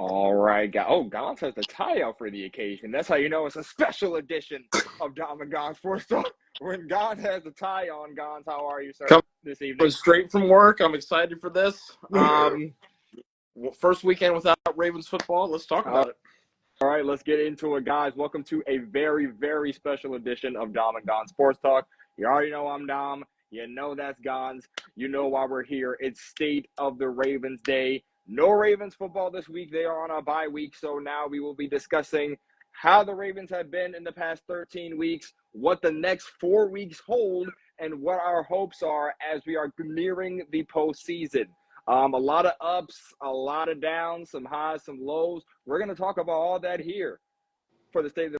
All right, Gonz has the tie out for the occasion. That's how you know it's a special edition of Dom and Gonz Sports Talk. When Gonz has the tie on, Gonz, how are you, sir, this evening? Coming straight from work. I'm excited for this. First weekend without Ravens football. Let's talk about it. All right, let's get into it, guys. Welcome to a very, very special edition of Dom and Gonz Sports Talk. You already know I'm Dom. You know that's Gonz. You know why we're here. It's State of the Ravens Day. No Ravens football this week. They are on a bye week, so now we will be discussing how the Ravens have been in the past 13 weeks, what the next 4 weeks hold, and what our hopes are as we are nearing the postseason. A lot of ups, a lot of downs, some highs, some lows. We're going to talk about all that here for the State of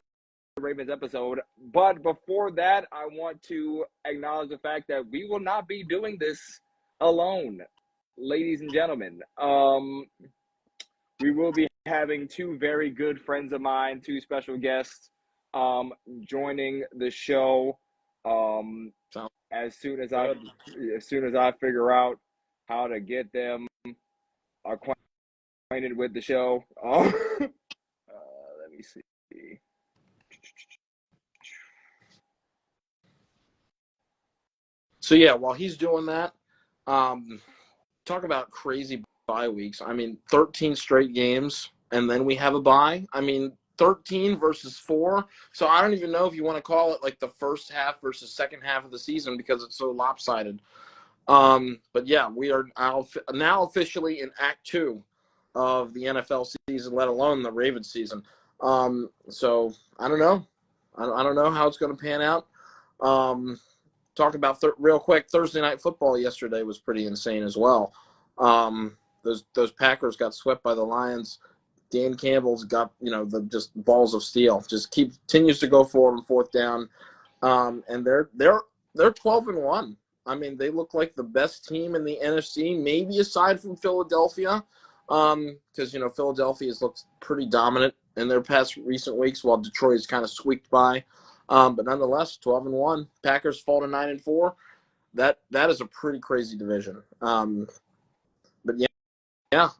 the Ravens episode. But before that, I want to acknowledge the fact that we will not be doing this alone. Ladies and gentlemen, we will be having two very good friends of mine, two special guests, joining the show. As soon as I figure out how to get them acquainted with the show. Let me see. So yeah, while he's doing that, talk about crazy bye weeks. I mean, 13 straight games, and then we have a bye. I mean, 13 versus 4. So I don't even know if you want to call it like the first half versus second half of the season because it's so lopsided. But yeah, we are now officially in Act 2 of the NFL season, let alone the Ravens season. So I don't know. I don't know how it's going to pan out. Talk about real quick. Thursday Night Football yesterday was pretty insane as well. Those Packers got swept by the Lions. Dan Campbell's got just balls of steel. Just continues to go forward on fourth down, and they're 12-1. I mean, they look like the best team in the NFC, maybe aside from Philadelphia, because Philadelphia has looked pretty dominant in their past recent weeks, while Detroit's kind of squeaked by. But nonetheless, 12-1. Packers fall to 9-4. That is a pretty crazy division. But yeah.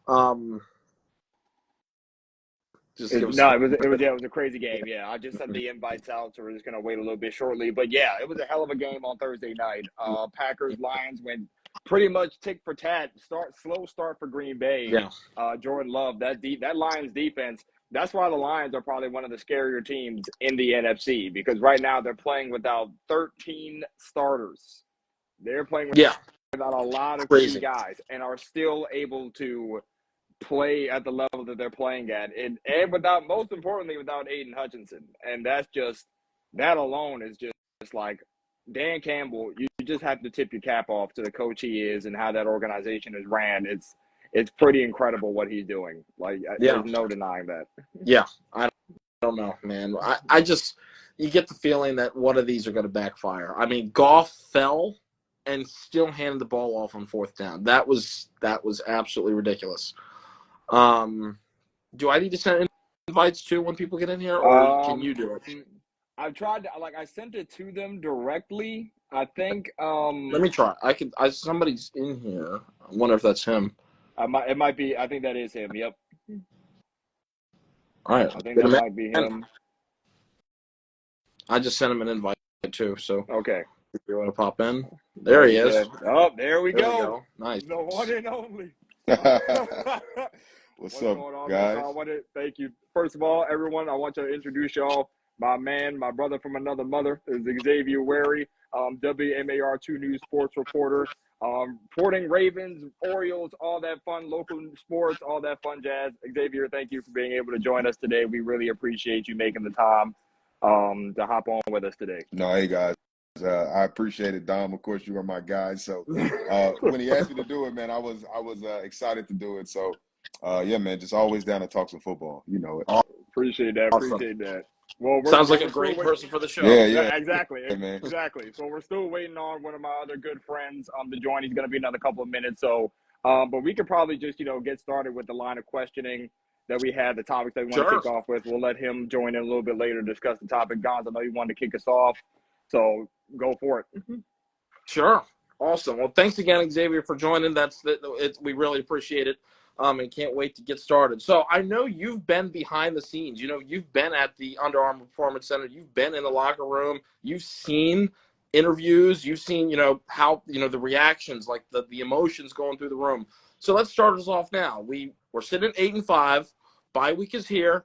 It was a crazy game. Yeah, I just sent the invites out, so we're just gonna wait a little bit shortly. But yeah, it was a hell of a game on Thursday night. Packers Lions went pretty much tick for tat. Slow start for Green Bay. Yeah. Jordan Love, that Lions defense. That's why the Lions are probably one of the scarier teams in the NFC, because right now they're playing without 13 starters. They're playing without a lot of key guys and are still able to play at the level that they're playing at, and most importantly, without Aiden Hutchinson. And that alone is just like Dan Campbell. You just have to tip your cap off to the coach he is and how that organization is ran. It's pretty incredible what he's doing. There's no denying that. Yeah, I don't know, man. I just, you get the feeling that one of these are going to backfire. I mean, Goff fell and still handed the ball off on fourth down. That was absolutely ridiculous. Do I need to send invites too when people get in here, or can you do it? I've tried to, I sent it to them directly. I think. Let me try. Somebody's in here. I wonder if that's him. It might be. I think that is him. Yep. All right. I think that might be him. I just sent him an invite too. So okay. If you want to pop in, there he is. Oh, there we go. Nice. The one and only. What's up, going on, guys? I want to thank you. First of all, everyone, I want to introduce y'all. My brother from another mother is Xavier Wherry, WMAR2 News sports reporter, reporting Ravens, Orioles, all that fun, local sports, all that fun jazz. Xavier, thank you for being able to join us today. We really appreciate you making the time to hop on with us today. No, hey, guys. I appreciate it, Dom. Of course, you are my guy. So when he asked me to do it, man, I was excited to do it. So, yeah, man, just always down to talk some football. You know it. Appreciate that. Awesome. Appreciate that. Well, sounds like a great person for the show. Yeah. Exactly. Yeah, man. Exactly. So we're still waiting on one of my other good friends to join. He's going to be another couple of minutes. So, but we could probably just get started with the line of questioning that we had, the topics that we want to kick off with. We'll let him join in a little bit later to discuss the topic. Gonz, I know you wanted to kick us off, so go for it. Sure. Awesome. Well, thanks again, Xavier, for joining. We really appreciate it. and can't wait to get started. So I know you've been behind the scenes. You know, you've been at the Under Armour Performance Center. You've been in the locker room. You've seen interviews. You've seen, how, the reactions, like the emotions going through the room. So let's start us off now. We're sitting at 8-5. Bye week is here.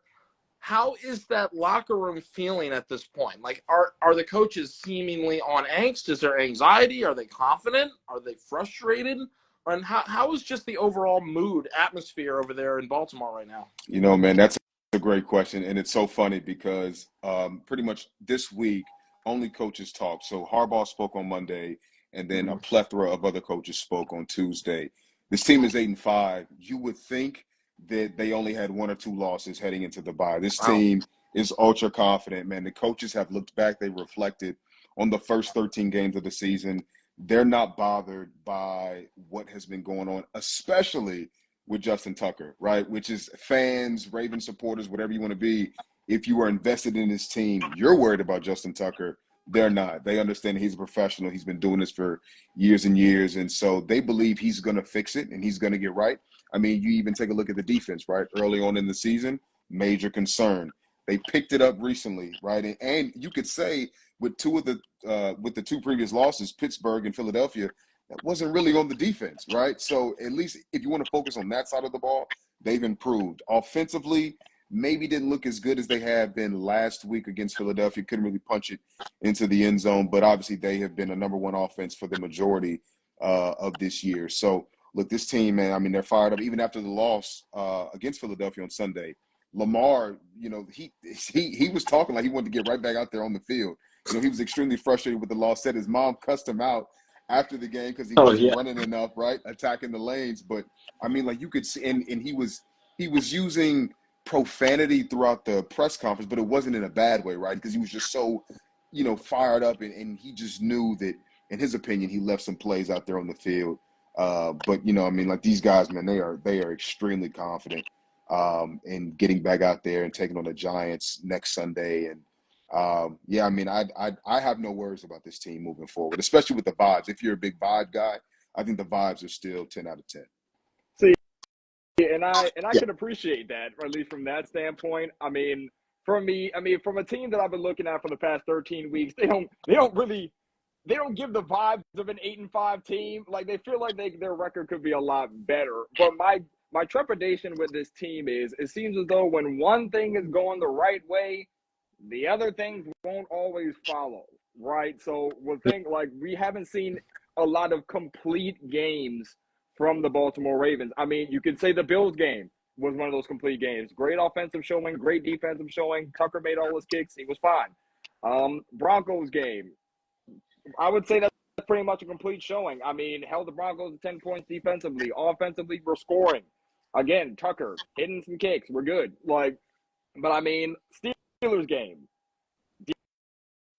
How is that locker room feeling at this point? Like, are the coaches seemingly on angst? Is there anxiety? Are they confident? Are they frustrated? And how is just the overall mood, atmosphere over there in Baltimore right now? Man, that's a great question. And it's so funny because pretty much this week, only coaches talk. So Harbaugh spoke on Monday, and then a plethora of other coaches spoke on Tuesday. This team is 8-5. You would think that they only had 1 or 2 losses heading into the bye. This team is ultra confident, man. The coaches have looked back. They reflected on the first 13 games of the season. They're not bothered by what has been going on, especially with Justin Tucker, right? Which is fans, Raven supporters, whatever you want to be. If you are invested in this team, you're worried about Justin Tucker. They're not. They understand he's a professional. He's been doing this for years and years. And so they believe he's going to fix it and he's going to get right. I mean, you even take a look at the defense, right? Early on in the season, major concern. They picked it up recently, right? And you could say with the 2 previous losses, Pittsburgh and Philadelphia, that wasn't really on the defense, right? So at least if you want to focus on that side of the ball, they've improved. Offensively, maybe didn't look as good as they have been last week against Philadelphia. Couldn't really punch it into the end zone, but obviously they have been a number 1 offense for the majority of this year. So look, this team, man, I mean, they're fired up. Even after the loss against Philadelphia on Sunday, Lamar, he was talking like he wanted to get right back out there on the field. He was extremely frustrated with the loss. Said his mom cussed him out after the game because he wasn't running enough, right, attacking the lanes. But I mean, like you could see, and he was using profanity throughout the press conference, but it wasn't in a bad way, right? Because he was just so, fired up, and he just knew that, in his opinion, he left some plays out there on the field. But I mean, like these guys, man, they are extremely confident in getting back out there and taking on the Giants next Sunday. And I mean, I have no worries about this team moving forward, especially with the vibes. If you're a big vibe guy, I think the vibes are still 10 out of 10. See, and I can appreciate that, or at least from that standpoint. I mean, from a team that I've been looking at for the past 13 weeks, they don't give the vibes of an 8-5 team. Like they feel like their record could be a lot better. But my trepidation with this team is it seems as though when one thing is going the right way, the other things won't always follow, right? So we haven't seen a lot of complete games from the Baltimore Ravens. I mean, you could say the Bills game was one of those complete games. Great offensive showing, great defensive showing. Tucker made all his kicks. He was fine. Broncos game, I would say that's pretty much a complete showing. I mean, held the Broncos to 10 points defensively. Offensively, we're scoring. Again, Tucker hitting some kicks. We're good. But I mean, Steelers game.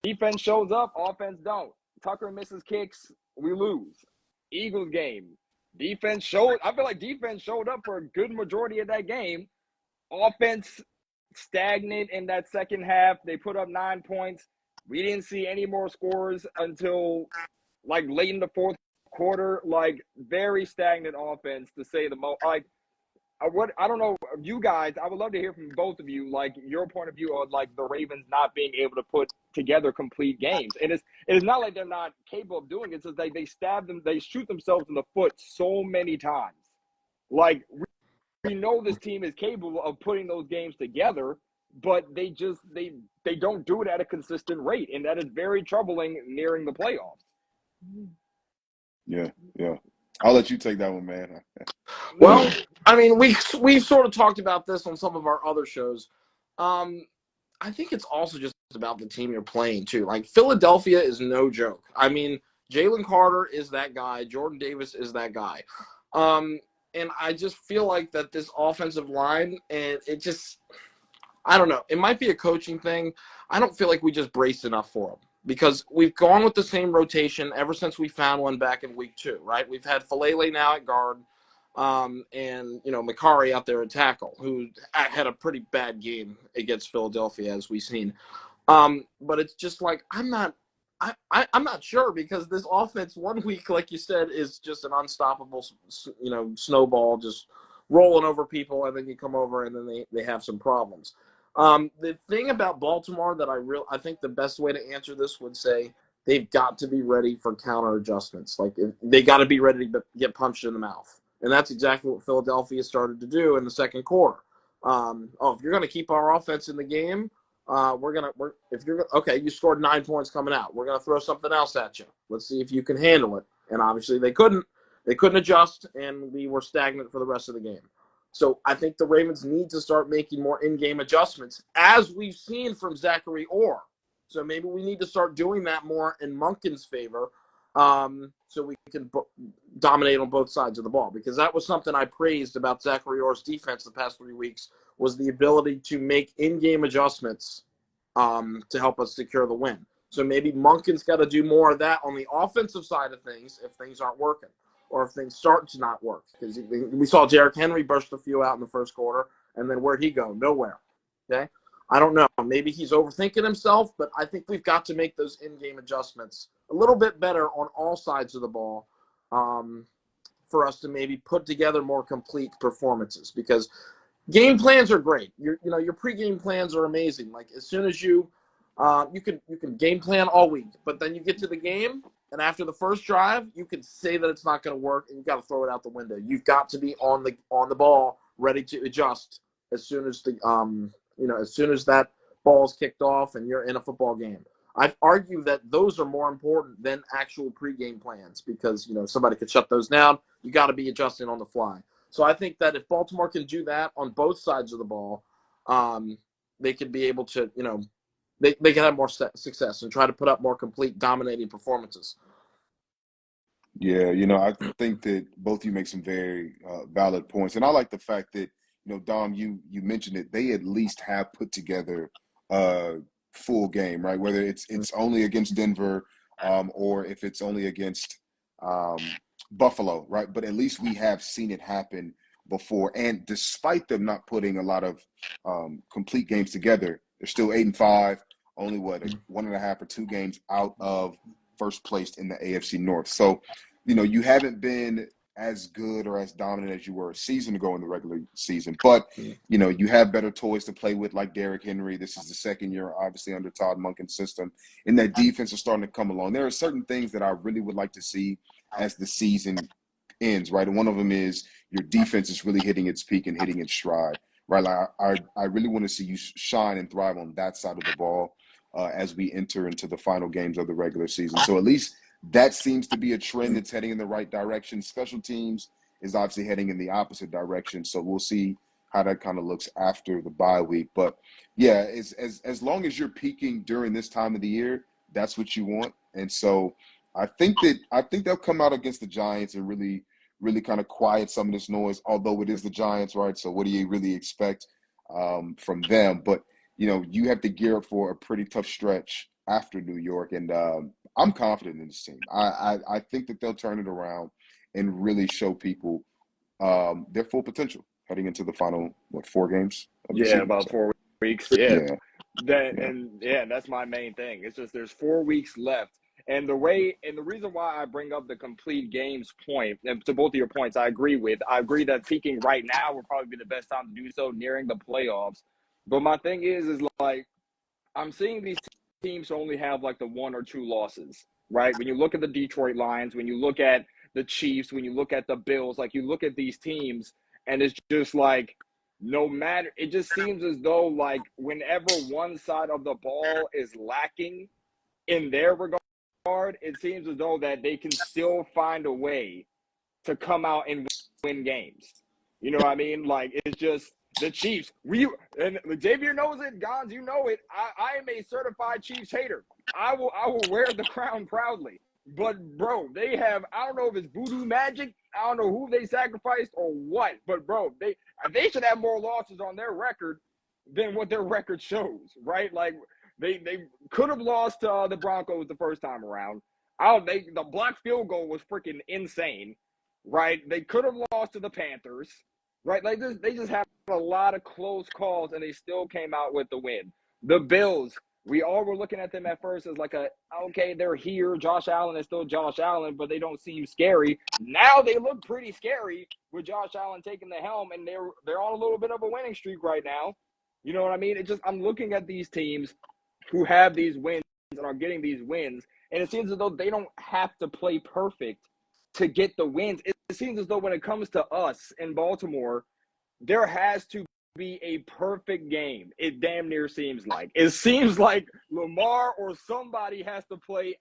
Defense shows up, offense don't. Tucker misses kicks, we lose. Eagles game. I feel like defense showed up for a good majority of that game. Offense stagnant in that second half. They put up 9 points. We didn't see any more scores until late in the fourth quarter. Very stagnant offense, to say the most. I don't know, you guys, I would love to hear from both of you, your point of view on the Ravens not being able to put together complete games. And it is not like they're not capable of doing it. It's just they shoot themselves in the foot so many times. We know this team is capable of putting those games together, but they don't do it at a consistent rate. And that is very troubling nearing the playoffs. Yeah. I'll let you take that one, man. Well, I mean, we've sort of talked about this on some of our other shows. I think it's also just about the team you're playing, too. Philadelphia is no joke. I mean, Jalen Carter is that guy. Jordan Davis is that guy. And I just feel like that this offensive line, and it just – I don't know. It might be a coaching thing. I don't feel like we just braced enough for them, because we've gone with the same rotation ever since we found one back in week 2, right? We've had Falele now at guard, and, Makari out there at tackle, who had a pretty bad game against Philadelphia, as we've seen. But it's just I'm not sure, because this offense 1 week, like you said, is just an unstoppable, snowball, just rolling over people, and then you come over and then they have some problems. The thing about Baltimore that I think the best way to answer this would say they've got to be ready for counter adjustments. Like they got to be ready to get punched in the mouth, and that's exactly what Philadelphia started to do in the second quarter. If you're going to keep our offense in the game, you scored 9 points coming out. We're going to throw something else at you. Let's see if you can handle it. And obviously they couldn't. They couldn't adjust, and we were stagnant for the rest of the game. So I think the Ravens need to start making more in-game adjustments, as we've seen from Zachary Orr. So maybe we need to start doing that more in Monken's favor, so we can dominate on both sides of the ball. Because that was something I praised about Zachary Orr's defense the past 3 weeks, was the ability to make in-game adjustments to help us secure the win. So maybe Monken's got to do more of that on the offensive side of things if things aren't working, or if things start to not work. Because we saw Derrick Henry burst a few out in the first quarter, and then where'd he go? Nowhere. Okay? I don't know. Maybe he's overthinking himself, but I think we've got to make those in-game adjustments a little bit better on all sides of the ball for us to maybe put together more complete performances. Because game plans are great. Your pregame plans are amazing. Like as soon as you can game plan all week, but then you get to the game, and after the first drive, you can say that it's not going to work, and you've got to throw it out the window. You've got to be on the ball, ready to adjust as soon as that ball's kicked off and you're in a football game. I've argued that those are more important than actual pregame plans because somebody could shut those down. You got to be adjusting on the fly. So I think that if Baltimore can do that on both sides of the ball, they could be able to they can have more success and try to put up more complete dominating performances. Yeah, I think that both of you make some very valid points. And I like the fact that, Dom, you mentioned it, they at least have put together a full game, right? Whether it's only against Denver or if it's only against Buffalo, right? But at least we have seen it happen before. And despite them not putting a lot of complete games together, they're still 8-5, only 1.5 or 2 games out of first place in the AFC North. So, you haven't been as good or as dominant as you were a season ago in the regular season, but you have better toys to play with, like Derrick Henry. This is the second year, obviously, under Todd Monken's system, and that defense is starting to come along. There are certain things that I really would like to see as the season ends, right? And one of them is your defense is really hitting its peak and hitting its stride, right? Like I really want to see you shine and thrive on that side of the ball as we enter into the final games of the regular season. So at least that seems to be a trend that's heading in the right direction. Special teams is obviously heading in the opposite direction. So we'll see how that kind of looks after the bye week. But yeah, as long as you're peaking during this time of the year, that's what you want. And so I think they'll come out against the Giants and really, really kind of quiet some of this noise, although it is the Giants, right? So what do you really expect from them? But you have to gear up for a pretty tough stretch after New York, and I'm confident in this team. I think that they'll turn it around and really show people their full potential heading into the final 4 games of the season. About 4 weeks. And that's my main thing. It's just there's 4 weeks left. And the reason why I bring up the complete games point, and to both of your points, I agree that peaking right now would probably be the best time to do so, nearing the playoffs. But my thing is like, I'm seeing these teams only have like the 1 or 2 losses, right? When you look at the Detroit Lions, when you look at the Chiefs, when you look at the Bills, like you look at these teams, and it's just like, no matter, it just seems as though like whenever one side of the ball is lacking in their regard, it seems as though that they can still find a way to come out and win games. You know what I mean? Like, it's just the Chiefs. And Xavier knows it. Gonz, you know it. I am a certified Chiefs hater. I will wear the crown proudly. But, bro, they have, I don't know if it's voodoo magic. I don't know who they sacrificed or what. But, bro, they should have more losses on their record than what their record shows, right? Like, they could have lost to the Broncos the first time around. The blocked field goal was freaking insane, right? They could have lost to the Panthers, right? Like they just had a lot of close calls, and they still came out with the win. The Bills, we all were looking at them at first as like okay, they're here. Josh Allen is still Josh Allen, but they don't seem scary. Now they look pretty scary with Josh Allen taking the helm, and they're on a little bit of a winning streak right now. You know what I mean? I'm looking at these teams who have these wins and are getting these wins, and it seems as though they don't have to play perfect to get the wins. It seems as though when it comes to us in Baltimore, there has to be a perfect game. It damn near seems like. It seems like Lamar or somebody has to play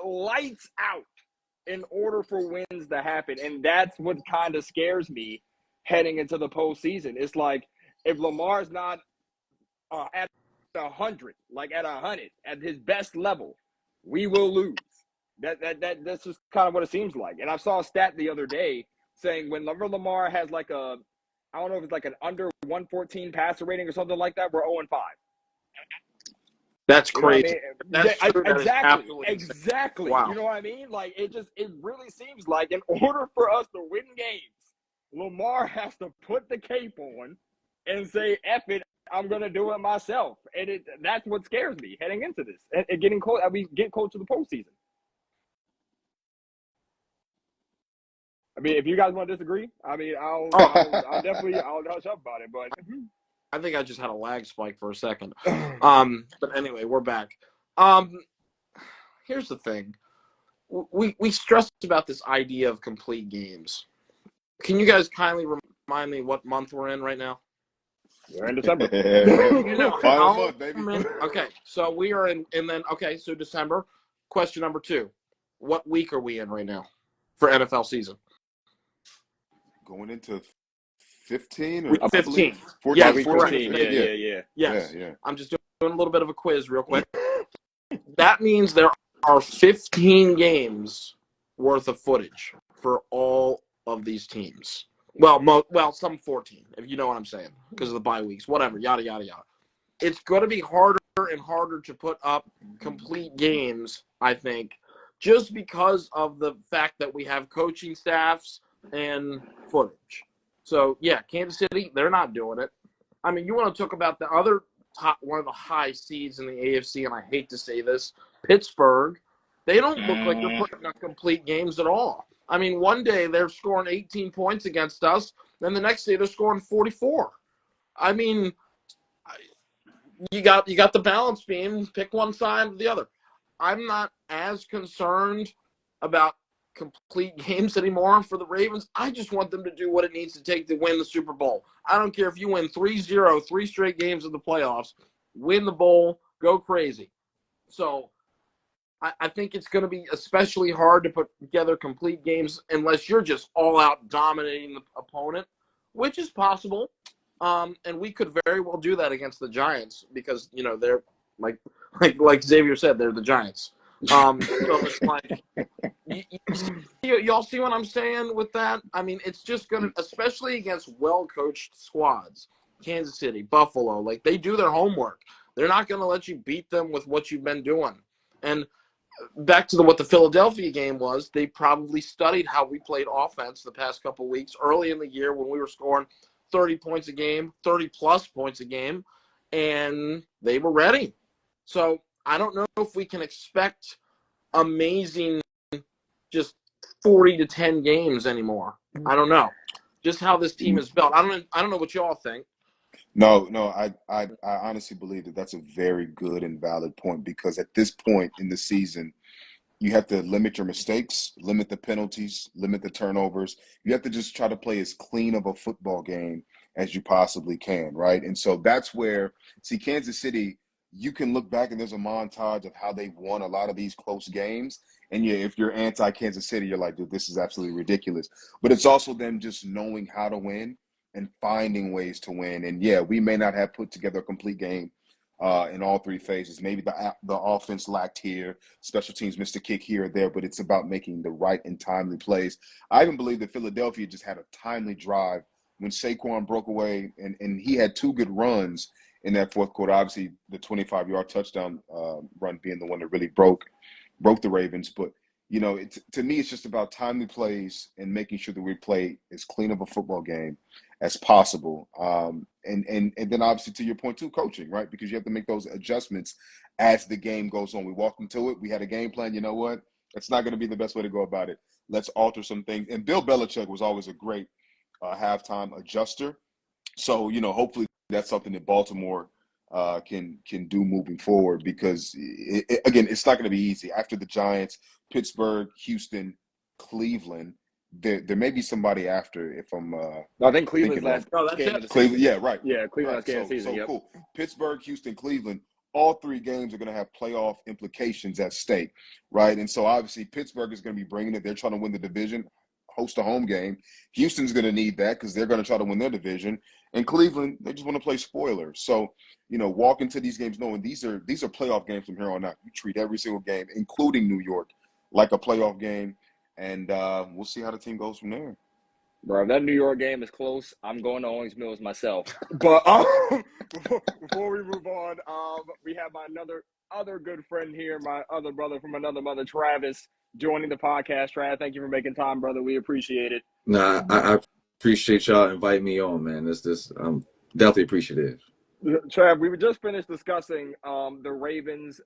lights out in order for wins to happen. And that's what kind of scares me heading into the postseason. It's like if Lamar's not at 100, like at 100, at his best level, we will lose. That's just kind of what it seems like. And I saw a stat the other day saying whenever Lamar has like I don't know if it's like an under 114 passer rating or something like that, we're 0-5. That's You know what I crazy. mean? That's true. That is Exactly. absolutely insane. Exactly. Wow. You know what I mean? Like it really seems like in order for us to win games, Lamar has to put the cape on and say, F it, I'm gonna do it myself. And that's what scares me heading into this and getting close. We get close to the postseason. I mean, if you guys want to disagree, I mean, I'll definitely hush up about it. But I think I just had a lag spike for a second. But anyway, we're back. Here's the thing. We stressed about this idea of complete games. Can you guys kindly remind me what month we're in right now? We're in December. Final month, baby. Okay, so we are in, and then, okay, so December. Question number 2. What week are we in right now for NFL season? Going into 15 or 15. 14, Yeah, 14, yeah. Yes. Yeah. I'm just doing a little bit of a quiz real quick. That means there are 15 games worth of footage for all of these teams. Well, some 14, if you know what I'm saying, because of the bye weeks, whatever, yada, yada, yada. It's going to be harder and harder to put up complete games, I think, just because of the fact that we have coaching staffs and footage. So, yeah, Kansas City, they're not doing it. I mean, you want to talk about the other one of the high seeds in the AFC, and I hate to say this, Pittsburgh, they don't look like they're putting up complete games at all. I mean, one day they're scoring 18 points against us, then the next day they're scoring 44. I mean, you got the balance beam, pick one side or the other. I'm not as concerned about complete games anymore for the Ravens. I just want them to do what it needs to take to win the Super Bowl. I don't care if you win 3-0, 3 straight games in the playoffs, win the bowl, go crazy. So I think it's going to be especially hard to put together complete games unless you're just all out dominating the opponent, which is possible. And we could very well do that against the Giants because, you know, they're like Xavier said, they're the Giants. So it's like, y'all see what I'm saying with that? I mean, it's just going to, especially against well-coached squads, Kansas City, Buffalo, like they do their homework. They're not going to let you beat them with what you've been doing. And back to what the Philadelphia game was, they probably studied how we played offense the past couple weeks early in the year when we were scoring 30 points a game, 30-plus points a game, and they were ready. So I don't know if we can expect amazing just 40-10 games anymore. I don't know. Just how this team is built. I don't know what y'all think. No, I honestly believe that that's a very good and valid point because at this point in the season, you have to limit your mistakes, limit the penalties, limit the turnovers. You have to just try to play as clean of a football game as you possibly can, right? And so that's where, see, Kansas City, you can look back and there's a montage of how they've won a lot of these close games. And yeah, if you're anti-Kansas City, you're like, dude, this is absolutely ridiculous. But it's also them just knowing how to win and finding ways to win. And yeah, we may not have put together a complete game in all 3 phases. Maybe the offense lacked here, special teams missed a kick here or there, but it's about making the right and timely plays. I even believe that Philadelphia just had a timely drive when Saquon broke away, and he had 2 good runs in that fourth quarter. Obviously, the 25-yard touchdown run being the one that really broke the Ravens. But, you know, to me, it's just about timely plays and making sure that we play as clean of a football game as possible. And then obviously to your point too, coaching, right? Because you have to make those adjustments as the game goes on. We walked into it. We had a game plan. You know what? It's not going to be the best way to go about it. Let's alter some things. And Bill Belichick was always a great halftime adjuster. So, hopefully that's something that Baltimore can do moving forward, because again, it's not going to be easy. After the Giants, Pittsburgh, Houston, Cleveland, there may be somebody after, if I'm No, I think Cleveland's last game of the season. Yeah, right. Yeah, Cleveland last game of the season. So yep. cool. Pittsburgh, Houston, Cleveland, all three games are going to have playoff implications at stake, right? And so obviously Pittsburgh is going to be bringing it. They're trying to win the division, host a home game. Houston's going to need that because they're going to try to win their division. And Cleveland, they just want to play spoiler. So, walk into these games knowing these are playoff games from here on out. You treat every single game, including New York, like a playoff game. And we'll see how the team goes from there. Bro, if that New York game is close, I'm going to Owings Mills myself. But before we move on, we have my other good friend here, my other brother from another mother, Travis, joining the podcast. Trav, thank you for making time, brother. We appreciate it. Nah, I appreciate y'all inviting me on, man. I'm definitely appreciative. Trav, we were just finished discussing the Ravens,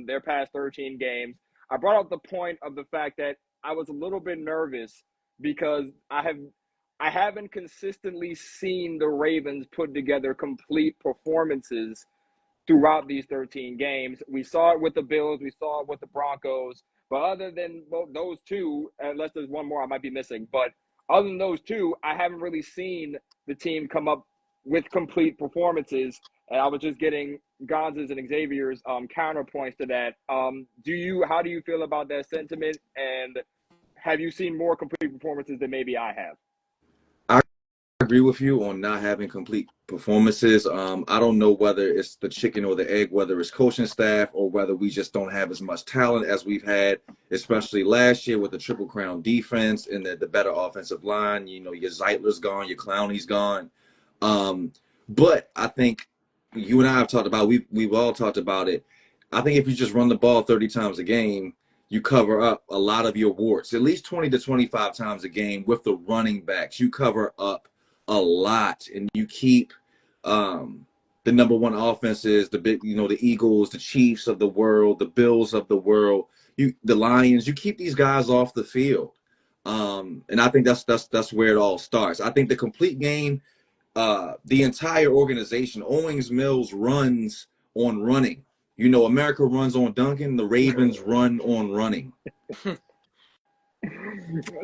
their past 13 games. I brought up the point of the fact that I was a little bit nervous because I haven't consistently seen the Ravens put together complete performances throughout these 13 games. We saw it with the Bills. We saw it with the Broncos. But other than those two, unless there's one more I might be missing, but other than those two, I haven't really seen the team come up with complete performances. And I was just getting Gonz's and Xavier's counterpoints to that. How do you feel about that sentiment? And have you seen more complete performances than maybe I have? I agree with you on not having complete performances. I don't know whether it's the chicken or the egg, whether it's coaching staff or whether we just don't have as much talent as we've had, especially last year with the Triple Crown defense and the better offensive line. Your Zeitler's gone, your Clowney's gone. But I think you and I have talked about, we've all talked about it. I think if you just run the ball 30 times a game, you cover up a lot of your warts, at least 20 to 25 times a game with the running backs. You cover up a lot, and you keep the number one offenses, the Eagles, the Chiefs of the world, the Bills of the world, the Lions. You keep these guys off the field, and I think that's where it all starts. I think the complete game, the entire organization, Owings Mills runs on running. America runs on Duncan. The Ravens run on running.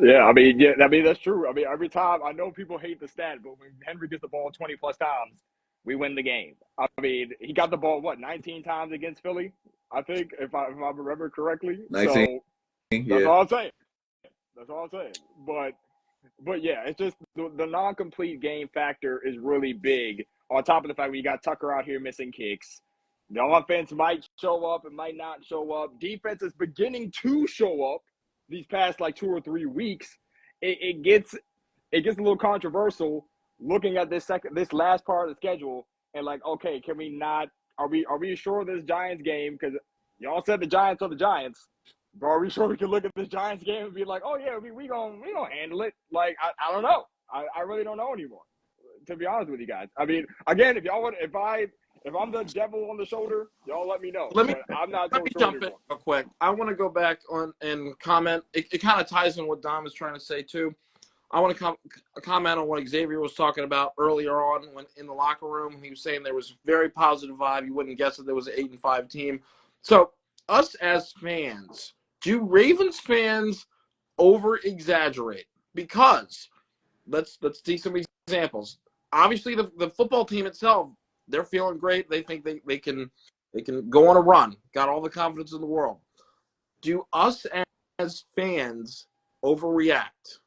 Yeah, that's true. Every time, I know people hate the stat, but when Henry gets the ball 20 plus times, we win the game. He got the ball 19 times against Philly, I think, if I remember correctly. 19. So that's all I'm saying. That's all I'm saying. But yeah, it's just the non-complete game factor is really big. On top of the fact we got Tucker out here missing kicks. The offense might show up, it might not show up. Defense is beginning to show up these past 2 or 3 weeks. It gets a little controversial looking at this last part of the schedule and okay, can we not? Are we sure of this Giants game? Because y'all said the Giants are the Giants. But are we sure we can look at this Giants game and be like, oh yeah, we gonna handle it? I don't know. I really don't know anymore, to be honest with you guys. Again, if I'm the devil on the shoulder, y'all let me know. I'm not so sure jump in anymore. real quick. I want to go back on and comment. It kind of ties in what Dom is trying to say too. I want to comment on what Xavier was talking about earlier on when in the locker room. He was saying there was a very positive vibe. You wouldn't guess that there was an 8-5 team. So us as fans, do Ravens fans over-exaggerate? Because let's see some examples. Obviously, the football team itself, they're feeling great. They think they can go on a run. Got all the confidence in the world. Do us as fans overreact?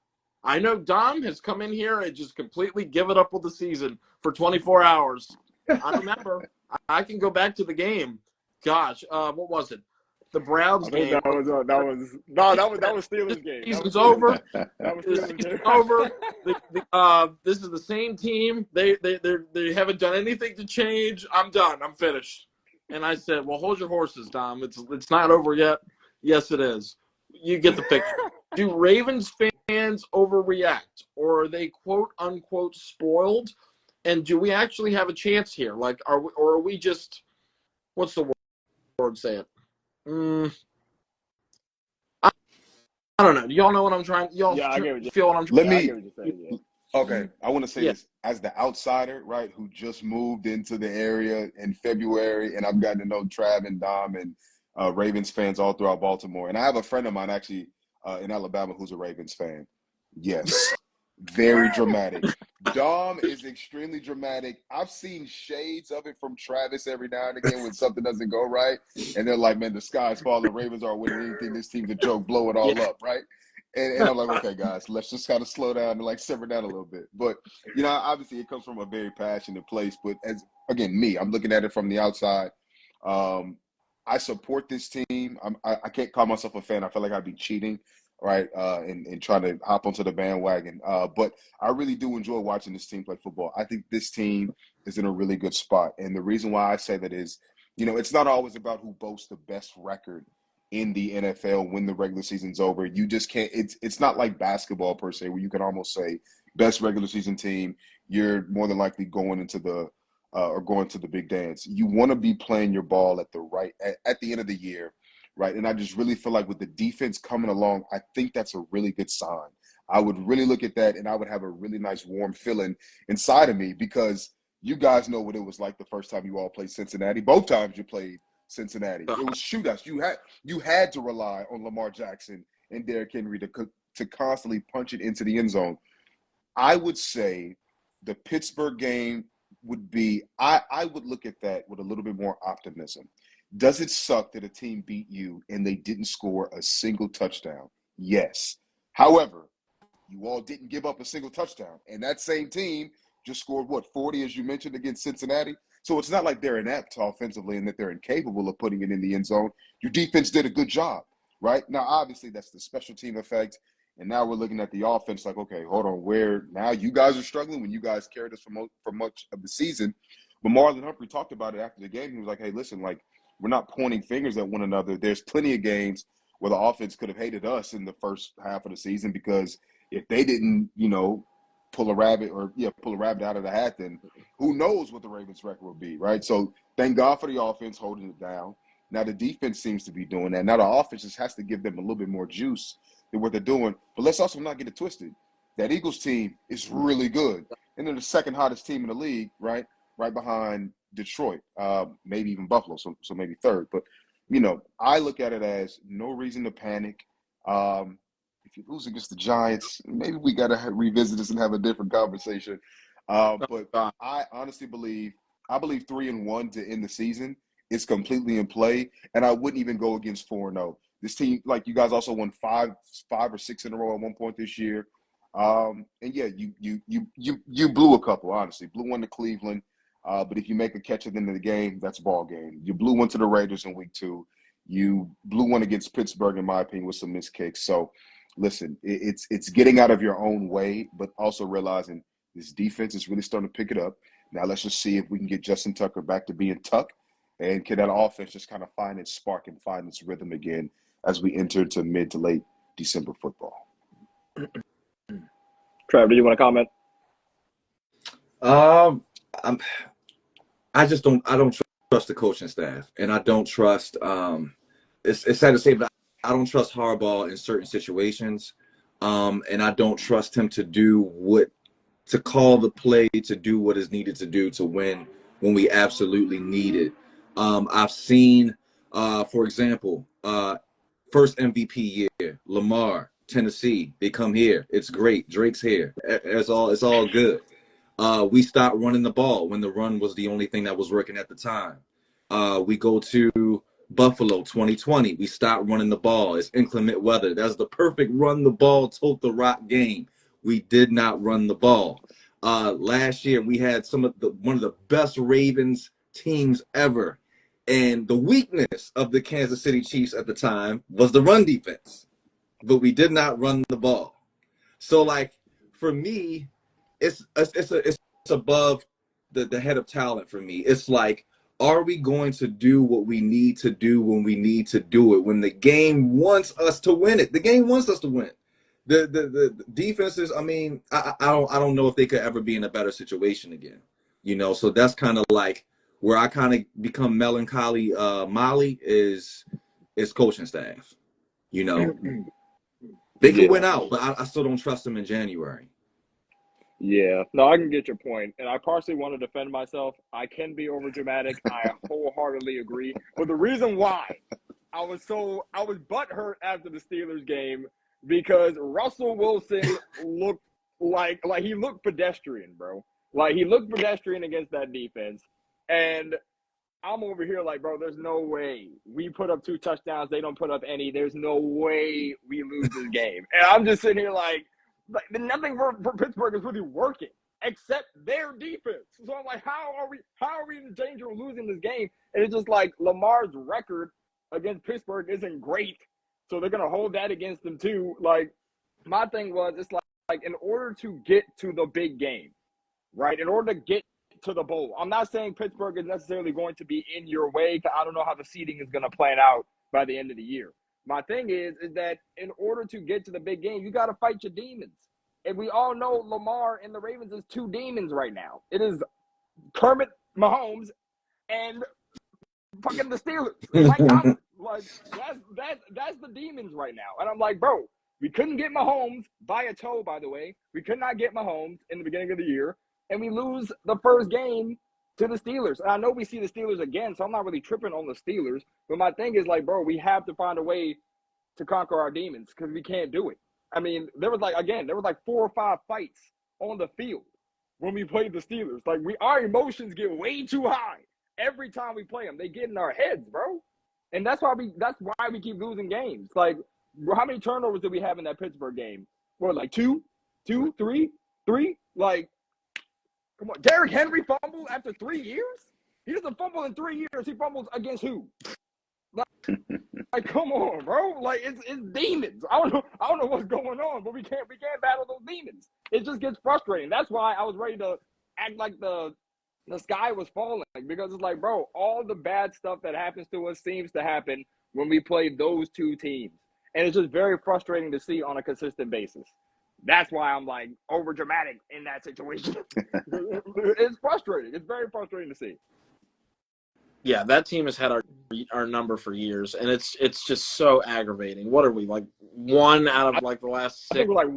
I know Dom has come in here and just completely given up with the season for 24 hours. I remember. I can go back to the game. Gosh, what was it? The Browns game. That was Steelers game. Season's over. That was Steelers game. Season's over. This is the same team. They haven't done anything to change. I'm done. I'm finished. And I said, well, hold your horses, Dom. It's not over yet. Yes, it is. You get the picture. Do Ravens fans overreact, or are they quote unquote spoiled? And do we actually have a chance here? Like, are we just, what's the word saying? I don't know. Do y'all know what I'm trying? Y'all Yeah, I get what feel what I'm trying? Let Yeah, I me. get what you're saying. Yeah. Okay, I want to say Yeah. this as the outsider, right, who just moved into the area in February, and I've gotten to know Trav and Dom and Ravens fans all throughout Baltimore. And I have a friend of mine actually in Alabama who's a Ravens fan. Yes, very dramatic. Dom is extremely dramatic. I've seen shades of it from Travis every now and again when something doesn't go right, and they're like, "Man, the sky's falling. Ravens aren't winning anything. This team's a joke. Blow it all Yeah. up, right?" And I'm like, okay, guys, let's just kind of slow down and like simmer down a little bit. But obviously, it comes from a very passionate place. But as again, I'm looking at it from the outside. I support this team. I can't call myself a fan. I feel like I'd be cheating, right? And trying to hop onto the bandwagon. But I really do enjoy watching this team play football. I think this team is in a really good spot. And the reason why I say that is, it's not always about who boasts the best record in the NFL when the regular season's over. You just can't. It's not like basketball per se, where you can almost say best regular season team. You're more than likely going into the or going to the big dance. You want to be playing your ball at the end of the year, right? And I just really feel like with the defense coming along, I think that's a really good sign. I would really look at that, and I would have a really nice warm feeling inside of me because you guys know what it was like the first time you all played Cincinnati. Both times you played Cincinnati, it was shootouts. You had to rely on Lamar Jackson and Derrick Henry to constantly punch it into the end zone. I would say the Pittsburgh game would be I would look at that with a little bit more optimism. Does it suck that a team beat you and they didn't score a single touchdown? Yes. However, you all didn't give up a single touchdown, and that same team just scored 40 as you mentioned against Cincinnati. So it's not like they're inept offensively and that they're incapable of putting it in the end zone. Your defense did a good job, right? Now, obviously, that's the special team effect. And now we're looking at the offense like, okay, hold on, where now you guys are struggling when you guys carried us for much of the season. But Marlon Humphrey talked about it after the game. He was like, hey, listen, like, we're not pointing fingers at one another. There's plenty of games where the offense could have hated us in the first half of the season because if they didn't, pull a rabbit out of the hat, then who knows what the Ravens record will be, right? So thank God for the offense holding it down. Now the defense seems to be doing that. Now the offense just has to give them a little bit more juice than what they're doing. But let's also not get it twisted. That Eagles team is really good. And they're the second hottest team in the league, right? Right behind Detroit, maybe even Buffalo, so maybe third. But, I look at it as no reason to panic. If you lose against the Giants, maybe we got to revisit this and have a different conversation. But I honestly believe 3-1 to end the season is completely in play, and I wouldn't even go against 4-0. This team, like you guys, also won five or six in a row at one point this year. And yeah, you blew a couple. Honestly, blew one to Cleveland. But if you make a catch at the end of the game, that's ball game. You blew one to the Raiders in week 2. You blew one against Pittsburgh, in my opinion, with some missed kicks. So, listen, it's getting out of your own way, but also realizing this defense is really starting to pick it up. Now let's just see if we can get Justin Tucker back to being Tuck, and can that offense just kind of find its spark and find its rhythm again as we enter to mid to late December football. Trav, do you want to comment? I don't trust the coaching staff, and I don't trust. It's sad to say, but I don't trust Harbaugh in certain situations, and I don't trust him to call the play, to do what is needed to do to win when we absolutely need it. I've seen, for example, first MVP year, Lamar, Tennessee, they come here. It's great. Drake's here. It's all good. We stopped running the ball when the run was the only thing that was working at the time. We go to Buffalo 2020. We stopped running the ball. It's inclement weather. That's the perfect run the ball, tote the rock game. We did not run the ball. Last year we had one of the best Ravens teams ever. And the weakness of the Kansas City Chiefs at the time was the run defense. But we did not run the ball. So like for me, it's above the head of talent for me. It's like, are we going to do what we need to do when we need to do it? When the game wants us to win it. The game wants us to win. The defenses. I mean, I don't know if they could ever be in a better situation again. So that's kind of like where I kind of become melancholy. Molly is coaching staff. They could win out, but I still don't trust them in January. Yeah, no, I can get your point, and I partially want to defend myself. I can be overdramatic. I wholeheartedly agree. But the reason why I was butthurt after the Steelers game because Russell Wilson looked like he looked pedestrian, bro. Like he looked pedestrian against that defense, and I'm over here like, bro, there's no way we put up 2 touchdowns. They don't put up any. There's no way we lose this game. And I'm just sitting here like nothing for Pittsburgh is really working except their defense. So I'm like, how are we in danger of losing this game? And it's just like Lamar's record against Pittsburgh isn't great. So they're going to hold that against them too. Like my thing was, it's like in order to get to the big game, right? In order to get to the bowl. I'm not saying Pittsburgh is necessarily going to be in your way because I don't know how the seeding is going to plan out by the end of the year. My thing is that in order to get to the big game, you got to fight your demons. And we all know Lamar and the Ravens is 2 demons right now. It is Kermit Mahomes and fucking the Steelers. Mike Tomlin. Like that's the demons right now. And I'm like, bro, we couldn't get Mahomes by a toe, by the way. We could not get Mahomes in the beginning of the year. And we lose the first game to the Steelers. And I know we see the Steelers again, so I'm not really tripping on the Steelers. But my thing is like, bro, we have to find a way to conquer our demons because we can't do it. I mean, there was like 4 or 5 fights on the field when we played the Steelers. Like our emotions get way too high every time we play them. They get in our heads, bro. And that's why we keep losing games. Like, how many turnovers did we have in that Pittsburgh game? What, like 2, 3? Like, come on. Derrick Henry fumbled after 3 years? He doesn't fumble in 3 years. He fumbles against who? Like, come on, bro. Like, it's demons. I don't know what's going on, but we can't battle those demons. It just gets frustrating. That's why I was ready to act like the sky was falling, because it's like, bro, all the bad stuff that happens to us seems to happen when we play those 2 teams. And it's just very frustrating to see on a consistent basis. That's why I'm like over dramatic in that situation. It's frustrating. It's very frustrating to see. Yeah, that team has had our number for years, and it's just so aggravating. What are we, like 1 out of like the last 6? I think we're like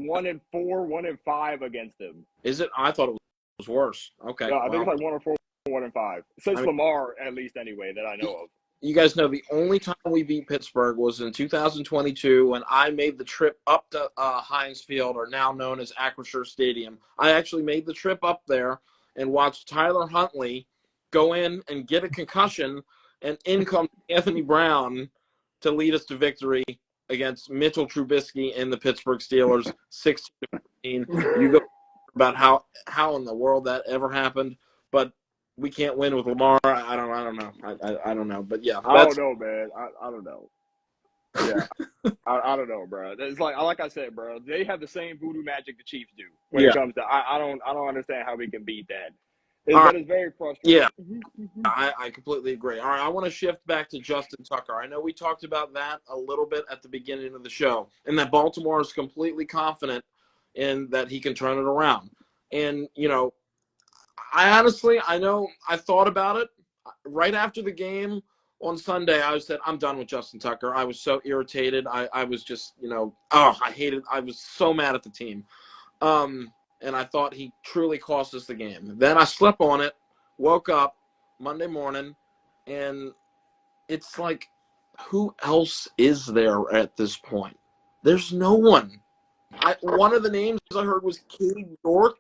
1-4, 1-5 against them. Is it? I thought it was worse. Okay. Yeah, I think it's like 1-4, 1-5 since Lamar, at least anyway, that I know of. You guys know the only time we beat Pittsburgh was in 2022 when I made the trip up to Heinz Field, or now known as Acrisure Stadium. I actually made the trip up there and watched Tyler Huntley go in and get a concussion, and in comes Anthony Brown to lead us to victory against Mitchell Trubisky and the Pittsburgh Steelers, 16-15. You go about how in the world that ever happened, but we can't win with Lamar. I don't know. I don't know. But yeah, I don't know, man. I don't know. Yeah, I don't know, bro. It's like I said, bro. They have the same voodoo magic the Chiefs do when it comes to. I don't understand how we can beat that. It's very frustrating. Yeah, I completely agree. All right, I want to shift back to Justin Tucker. I know we talked about that a little bit at the beginning of the show, and that Baltimore is completely confident in that he can turn it around. And I know I thought about it right after the game on Sunday. I said, I'm done with Justin Tucker. I was so irritated. I was just, I hated. I was so mad at the team. And I thought he truly cost us the game. Then I slept on it, woke up Monday morning, and it's like, who else is there at this point? There's no one. One of the names I heard was Cade York.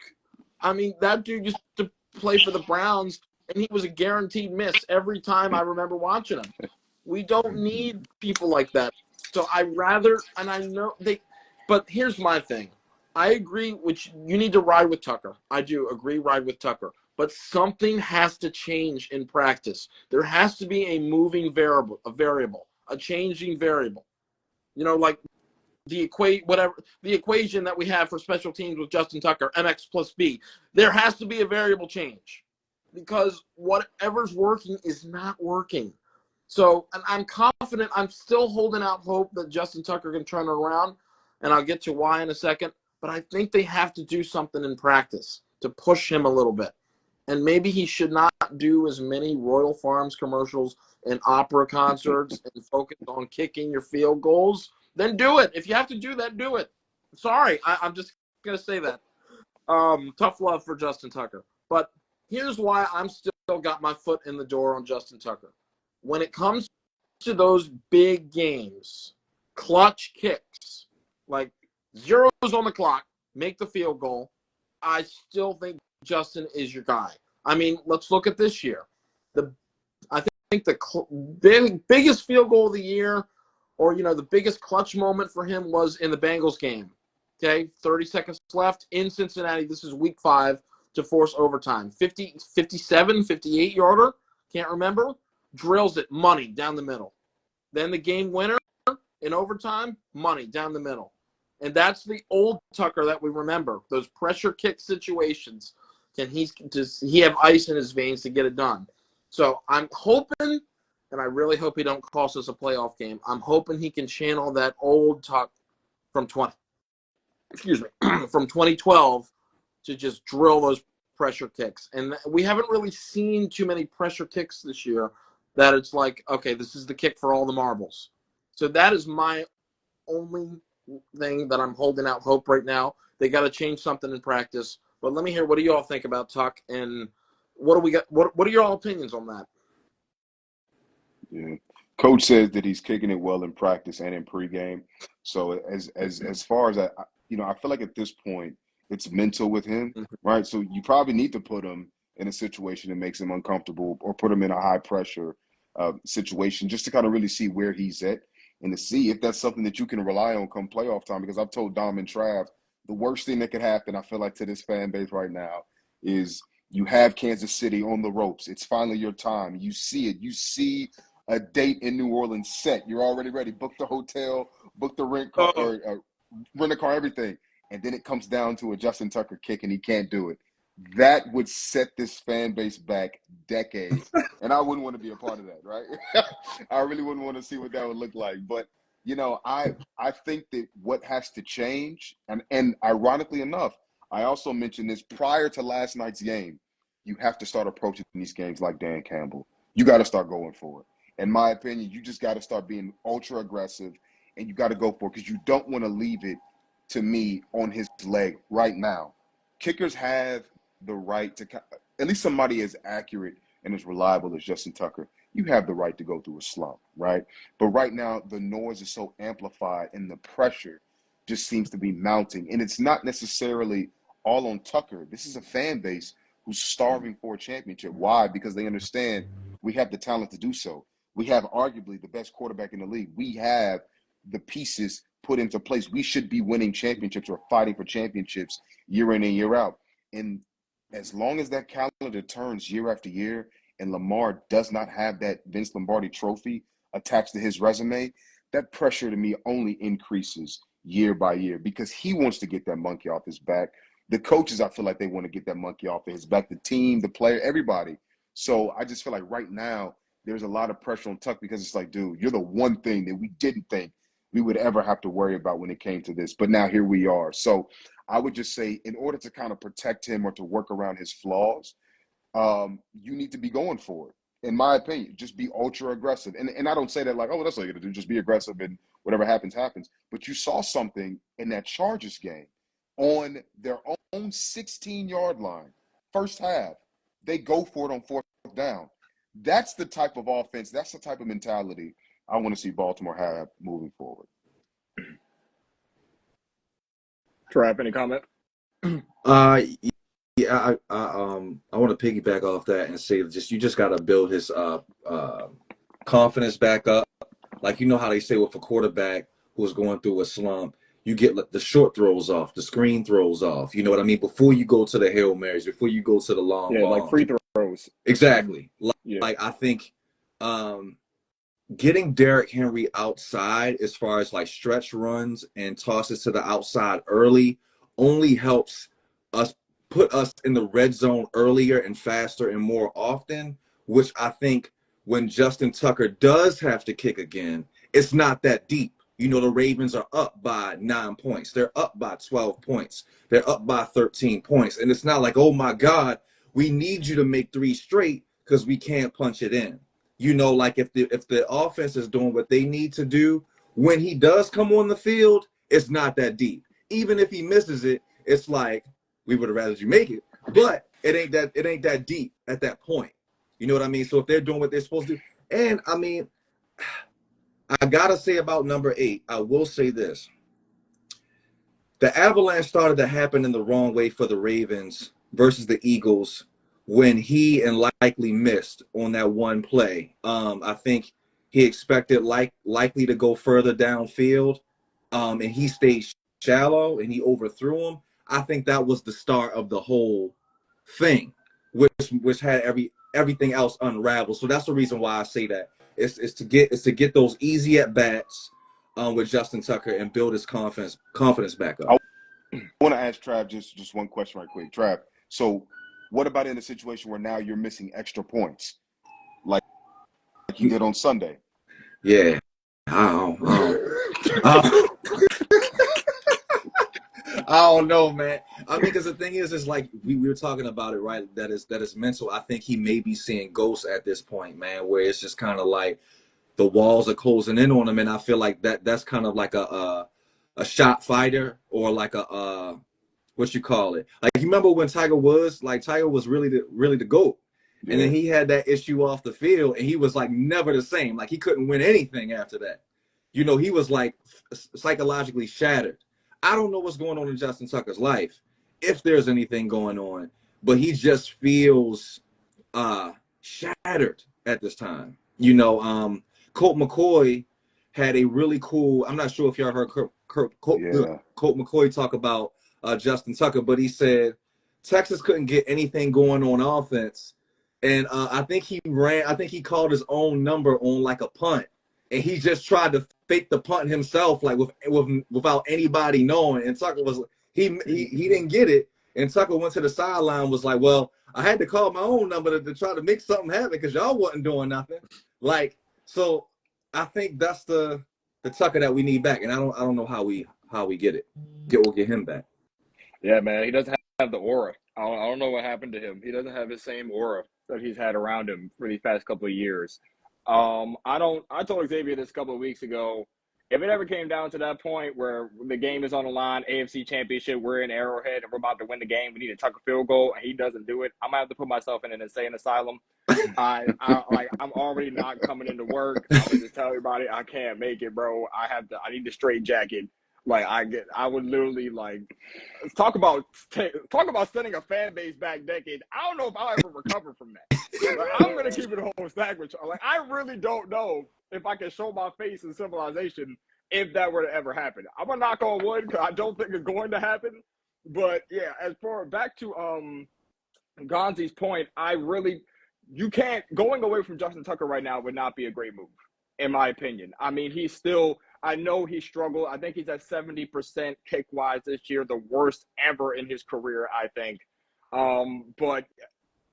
I mean, that dude used to play for the Browns, and he was a guaranteed miss every time I remember watching him. We don't need people like that. So but here's my thing. I agree, you need to ride with Tucker. I do agree, ride with Tucker. But something has to change in practice. There has to be a moving variable, a changing variable. Like the equation that we have for special teams with Justin Tucker, MX plus B. There has to be a variable change, because whatever's working is not working. So, and I'm confident, I'm still holding out hope that Justin Tucker can turn it around. and I'll get to why in a second, but I think they have to do something in practice to push him a little bit. And maybe he should not do as many Royal Farms commercials and opera concerts and focus on kicking your field goals. Then do it. If you have to do that, do it. Sorry, I'm just going to say that. Tough love for Justin Tucker. But here's why I'm still got my foot in the door on Justin Tucker. When it comes to those big games, clutch kicks, like zeros on the clock, make the field goal, I still think Justin is your guy. I mean, let's look at this year. I think the biggest field goal of the year, or the biggest clutch moment for him was in the Bengals game. Okay, 30 seconds left in Cincinnati. This is week 5 to force overtime. 57, 58 yarder, can't remember. Drills it, money down the middle. Then the game winner in overtime, money down the middle. And that's the old Tucker that we remember. Those pressure kick situations. Does he have ice in his veins to get it done? So I'm hoping, and I really hope he don't cost us a playoff game. I'm hoping he can channel that old Tuck from 2012 to just drill those pressure kicks. And we haven't really seen too many pressure kicks this year that it's like, okay, this is the kick for all the marbles. So that is my only thing that I'm holding out hope right now. They got to change something in practice. But let me hear, what do you all think about Tuck, and what do we got? What are your all opinions on that? Yeah, Coach says that he's kicking it well in practice and in pregame. So as far as I feel like at this point it's mental with him, right? So you probably need to put him in a situation that makes him uncomfortable, or put him in a high pressure situation, just to kind of really see where he's at and to see if that's something that you can rely on come playoff time. Because I've told Dom and Trav, the worst thing that could happen, I feel like, to this fan base right now is you have Kansas City on the ropes. It's finally your time. You see it. You see a date in New Orleans set. You're already ready. Book the hotel, book the rent car, or rent a car, everything. And then it comes down to a Justin Tucker kick and he can't do it. That would set this fan base back decades. And I wouldn't want to be a part of that, right? I really wouldn't want to see what that would look like. But, I think that what has to change, and ironically enough, I also mentioned this prior to last night's game, you have to start approaching these games like Dan Campbell. You got to start going for it. In my opinion, you just got to start being ultra aggressive, and you got to go for it, because you don't want to leave it, to me, on his leg right now. Kickers have the right to, at least somebody as accurate and as reliable as Justin Tucker, you have the right to go through a slump, right? But right now, the noise is so amplified and the pressure just seems to be mounting. And it's not necessarily all on Tucker. This is a fan base who's starving for a championship. Why? Because they understand we have the talent to do so. We have arguably the best quarterback in the league. We have the pieces put into place. We should be winning championships or fighting for championships year in and year out. And as long as that calendar turns year after year and Lamar does not have that Vince Lombardi trophy attached to his resume, that pressure to me only increases year by year, because he wants to get that monkey off his back. The coaches, I feel like they want to get that monkey off his back, the team, the player, everybody. So I just feel like right now there's a lot of pressure on Tuck, because it's like, dude, you're the one thing that we didn't think we would ever have to worry about when it came to this. But now here we are. So I would just say, in order to kind of protect him or to work around his flaws, you need to be going for it. In my opinion, just be ultra aggressive. And I don't say that like, oh, that's all you got to do. Just be aggressive and whatever happens, happens. But you saw something in that Chargers game on their own 16-yard line. First half, they go for it on fourth down. That's the type of offense, that's the type of mentality I want to see Baltimore have moving forward. Trav, any comment? Yeah, I want to piggyback off that and say you just got to build his confidence back up. Like, how they say with a quarterback who's going through a slump, you get the short throws off, the screen throws off. You know what I mean? Before you go to the Hail Marys, before you go to the long balls. Like free throws. Exactly. Like I think getting Derrick Henry outside, as far as like stretch runs and tosses to the outside early, only helps us put us in the red zone earlier and faster and more often, which I think when Justin Tucker does have to kick again, it's not that deep. You know, the Ravens are up by 9 points. They're up by 12 points. They're up by 13 points. And it's not like, oh, my God, we need you to make 3 straight because we can't punch it in. You know, like if the offense is doing what they need to do, when he does come on the field, it's not that deep. Even if he misses it, it's like, we would have rather you make it. But it ain't that deep at that point. You know what I mean? So if they're doing what they're supposed to do, and I mean, I gotta say about number 8, I will say this. The avalanche started to happen in the wrong way for the Ravens versus the Eagles when he and likely missed on that one play. I think he expected likely to go further downfield, and he stayed shallow and he overthrew him. I think that was the start of the whole thing, which had everything else unraveled. So that's the reason why I say that. It's to get those easy at bats with Justin Tucker and build his confidence back up. I want to ask Trav just one question right quick. Trav, so what about in a situation where now you're missing extra points, like you did on Sunday? Yeah. I don't know, man. I mean, because the thing is like we were talking about it, right? That is mental. I think he may be seeing ghosts at this point, man, where it's just kind of like the walls are closing in on him, and I feel like that's kind of like a shot fighter or like a what you call it. Like, you remember when Tiger was really the GOAT. And then he had that issue off the field, and he was like never the same. Like, he couldn't win anything after that. You know, he was like psychologically shattered. I don't know what's going on in Justin Tucker's life, if there's anything going on, but he just feels shattered at this time. You know, Colt McCoy had a really cool, I'm not sure if y'all heard Colt McCoy talk about Justin Tucker, but he said Texas couldn't get anything going on offense. And I think he called his own number on like a punt. And he just tried to fake the punt himself, like without anybody knowing. And Tucker was he didn't get it. And Tucker went to the sideline, was like, "Well, I had to call my own number to try to make something happen because y'all wasn't doing nothing." Like, so I think that's the Tucker that we need back. And I don't know how we get him back. Yeah, man, he doesn't have the aura. I don't know what happened to him. He doesn't have the same aura that he's had around him for these past couple of years. I told Xavier this a couple of weeks ago, if it ever came down to that point where the game is on the line, AFC Championship, we're in Arrowhead and we're about to win the game, we need to tuck a field goal, and he doesn't do it, I'm gonna have to put myself in an insane asylum. I'm already not coming into work. I'm gonna just tell everybody I can't make it, bro. I need the straight jacket. Like, I would literally, like, talk about sending a fan base back decades. I don't know if I'll ever recover from that. Like, I'm gonna keep it a whole stack with you. Like, I really don't know if I can show my face in civilization if that were to ever happen. I'm gonna knock on wood because I don't think it's going to happen. But yeah, as far back to Gonzi's point, you can't, going away from Justin Tucker right now would not be a great move, in my opinion. I mean, I know he struggled. I think he's at 70% kick-wise this year, the worst ever in his career, I think. But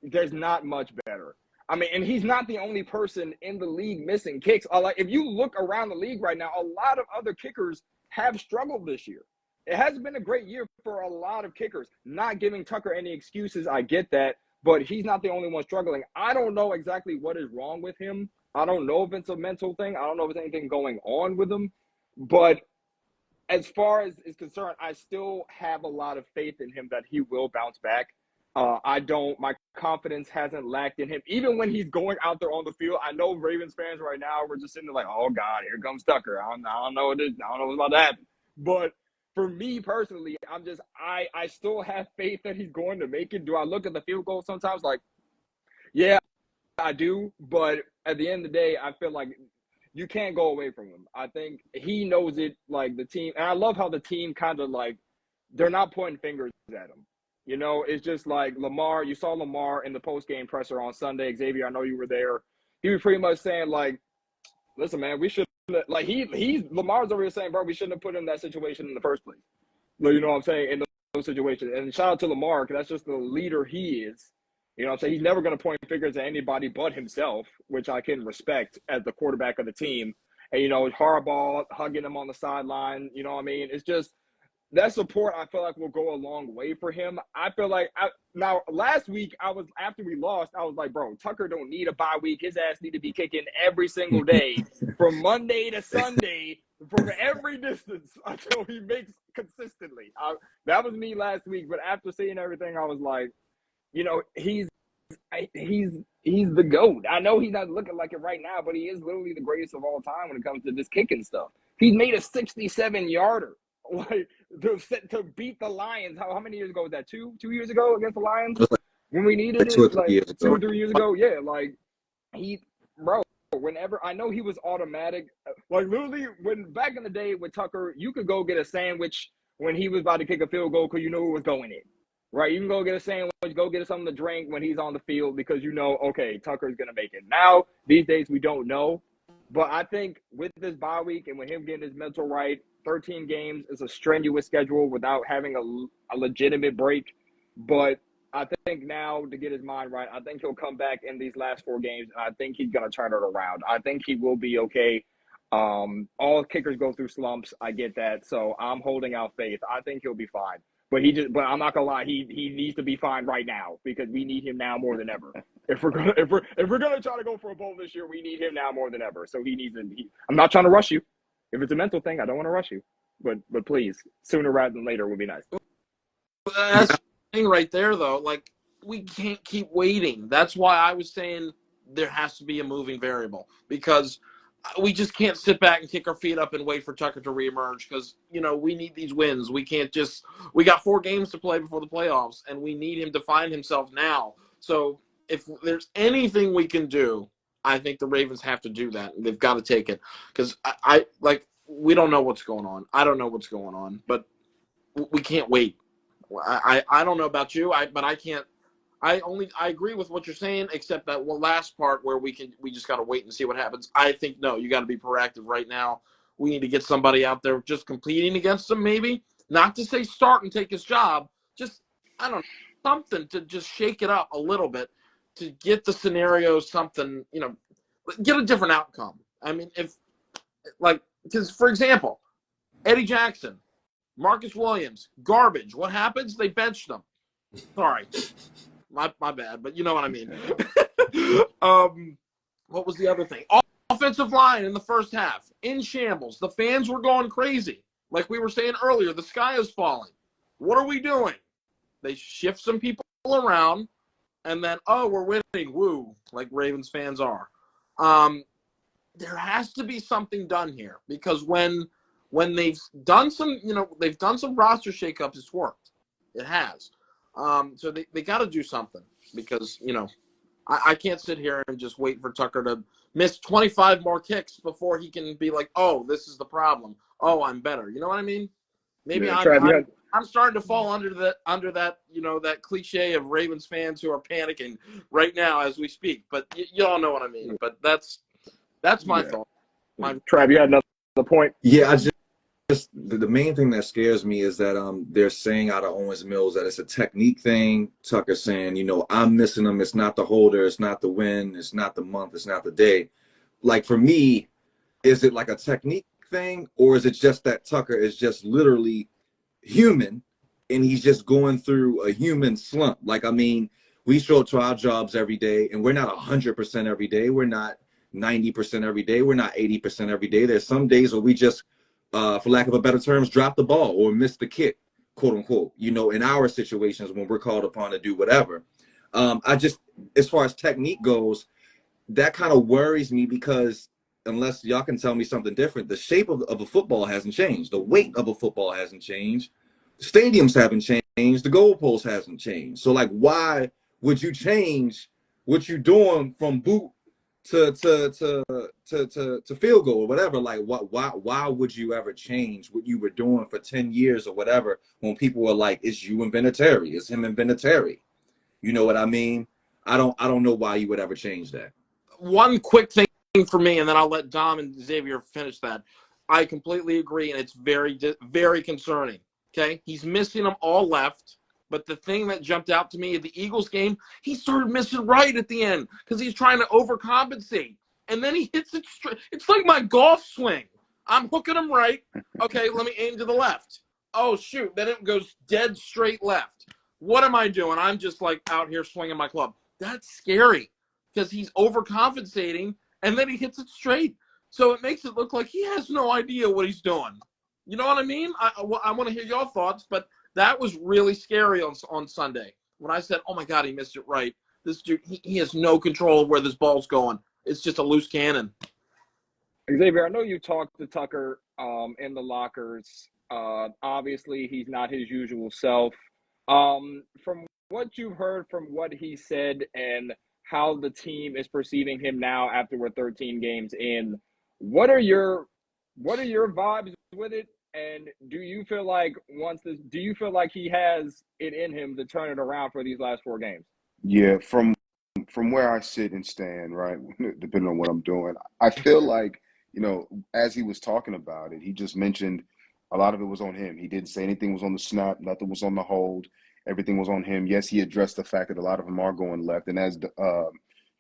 there's not much better. I mean, and he's not the only person in the league missing kicks. Like, if you look around the league right now, a lot of other kickers have struggled this year. It hasn't been a great year for a lot of kickers. Not giving Tucker any excuses, I get that, but he's not the only one struggling. I don't know exactly what is wrong with him. I don't know if it's a mental thing. I don't know if there's anything going on with him. But as far as is concerned, I still have a lot of faith in him that he will bounce back. My confidence hasn't lacked in him. Even when he's going out there on the field, I know Ravens fans right now, we're just sitting there like, oh God, here comes Tucker. I don't know what it is. I don't know what's about to happen. But for me personally, I still have faith that he's going to make it. Do I look at the field goal sometimes like, yeah, I do. But at the end of the day, I feel like you can't go away from him. I think he knows it, like the team. And I love how the team kind of like, they're not pointing fingers at him. You know, it's just like Lamar. You saw Lamar in the post-game presser on Sunday. Xavier, I know you were there. He was pretty much saying, like, listen, man, we should – like, Lamar's over here saying, bro, we shouldn't have put him in that situation in the first place. You know what I'm saying? In those situations. And shout out to Lamar because that's just the leader he is. You know what I'm saying? He's never going to point fingers at anybody but himself, which I can respect as the quarterback of the team. and, Harbaugh hugging him on the sideline. You know what I mean? It's just that support, I feel like, will go a long way for him. I feel like now last week after we lost, I was like, bro, Tucker don't need a bye week. His ass need to be kicking every single day from Monday to Sunday from every distance until he makes consistently. That was me last week, but after seeing everything, I was like, he's the GOAT. I know he's not looking like it right now, but he is literally the greatest of all time when it comes to this kicking stuff. He's made a 67-yarder. Like to beat the Lions. How many years ago was that? Two years ago against the Lions when we needed it. 2 or 3 years ago. 2 or 3 years ago. Yeah, like bro. Whenever I know he was automatic. Like literally, when back in the day with Tucker, you could go get a sandwich when he was about to kick a field goal because you knew it was going in. Right? You can go get a sandwich, go get something to drink when he's on the field because okay, Tucker's gonna make it. Now these days we don't know. But I think with this bye week and with him getting his mental right, 13 games is a strenuous schedule without having a legitimate break. But I think now to get his mind right, I think he'll come back in these last 4 games. And I think he's going to turn it around. I think he will be okay. All kickers go through slumps. I get that. So I'm holding out faith. I think he'll be fine. But I'm not gonna lie, he needs to be fine right now because we need him now more than ever. If we're gonna try to go for a bowl this year, we need him now more than ever. So I'm not trying to rush you. If it's a mental thing, I don't want to rush you. But please, sooner rather than later would be nice. That's the thing right there, though. Like, we can't keep waiting. That's why I was saying there has to be a moving variable because we just can't sit back and kick our feet up and wait for Tucker to reemerge because, we need these wins. We can't we got 4 games to play before the playoffs, and we need him to find himself now. So if there's anything we can do, I think the Ravens have to do that. They've got to take it because we don't know what's going on. I don't know what's going on, but we can't wait. I don't know about you, but I can't. I agree with what you're saying, except that one last part where we just got to wait and see what happens. I think, no, you got to be proactive right now. We need to get somebody out there just competing against him, maybe. Not to say start and take his job. Just, I don't know, something to just shake it up a little bit to get the scenario something, get a different outcome. I mean, because, for example, Eddie Jackson, Marcus Williams, garbage. What happens? They benched them. Sorry. My bad, but you know what I mean. What was the other thing? Offensive line in the first half, in shambles. The fans were going crazy. Like we were saying earlier, the sky is falling. What are we doing? They shift some people around, and then, we're winning. Woo, like Ravens fans are. There has to be something done here because when they've done some, they've done some roster shakeups, it's worked. It has. So they got to do something because, I can't sit here and just wait for Tucker to miss 25 more kicks before he can be like, oh, this is the problem. Oh, I'm better. You know what I mean? Maybe I'm starting to fall under that, that cliche of Ravens fans who are panicking right now as we speak. But you all know what I mean. But that's my thought. Trav, you had another point? Yeah, the main thing that scares me is that they're saying out of Owens Mills that it's a technique thing. Tucker saying, I'm missing them. It's not the holder. It's not the win. It's not the month. It's not the day. Like for me, is it like a technique thing or is it just that Tucker is just literally human and he's just going through a human slump? Like, I mean, we show up to our jobs every day and we're not 100% every day. We're not 90% every day. We're not 80% every day. There's some days where we just for lack of a better terms, drop the ball or miss the kick, quote unquote, in our situations when we're called upon to do whatever. As far as technique goes, that kind of worries me because unless y'all can tell me something different, the shape of a football hasn't changed. The weight of a football hasn't changed. The stadiums haven't changed. The goalposts hasn't changed. So like, why would you change what you're doing from boot to field goal or whatever? Like why would you ever change what you were doing for 10 years or whatever when people were like, it's you and Vinatieri, it's him and Vinatieri? You know what I mean? I don't know why you would ever change that. One quick thing for me, and then I'll let Dom and Xavier finish that. I completely agree, and it's very, very concerning. Okay? He's missing them all left. But the thing that jumped out to me at the Eagles game, he started missing right at the end because he's trying to overcompensate. and then he hits it straight. It's like my golf swing. I'm hooking him right. Okay, let me aim to the left. Oh, shoot. Then it goes dead straight left. What am I doing? I'm just like out here swinging my club. That's scary because he's overcompensating, and then he hits it straight. So it makes it look like he has no idea what he's doing. You know what I mean? I want to hear your thoughts, but that was really scary on Sunday when I said, oh, my God, he missed it right. This dude, he has no control of where this ball's going. It's just a loose cannon. Xavier, I know you talked to Tucker in the lockers. Obviously, he's not his usual self. From what you've heard from what he said and how the team is perceiving him now after we're 13 games in, what are your vibes with it? And do you feel like he has it in him to turn it around for these last 4 games? Yeah, from where I sit and stand, right, depending on what I'm doing, I feel like, as he was talking about it, he just mentioned a lot of it was on him. He didn't say anything was on the snap, nothing was on the hold, everything was on him. Yes, he addressed the fact that a lot of them are going left, and as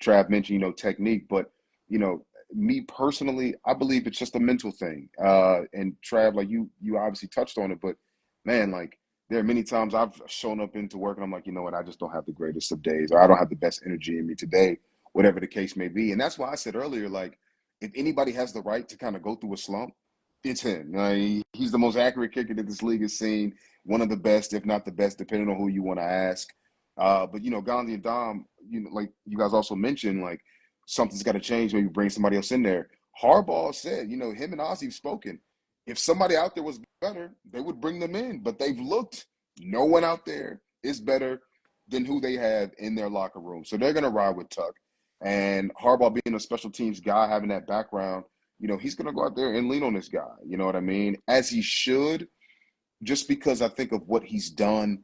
Trav mentioned, technique, but me personally, I believe it's just a mental thing. And Trav, like you obviously touched on it, but man, like, there are many times I've shown up into work and I'm like, you know what, I just don't have the greatest of days, or I don't have the best energy in me today, whatever the case may be. And that's why I said earlier, like, if anybody has the right to kind of go through a slump, it's him. He's the most accurate kicker that this league has seen, one of the best, if not the best, depending on who you want to ask. But, Gonz and Dom, like you guys also mentioned, like, something's got to change, maybe bring somebody else in there. Harbaugh said, him and Ozzie have spoken. If somebody out there was better, they would bring them in. But they've looked. No one out there is better than who they have in their locker room. So they're going to ride with Tuck. And Harbaugh being a special teams guy, having that background, he's going to go out there and lean on this guy. You know what I mean? As he should, just because I think of what he's done.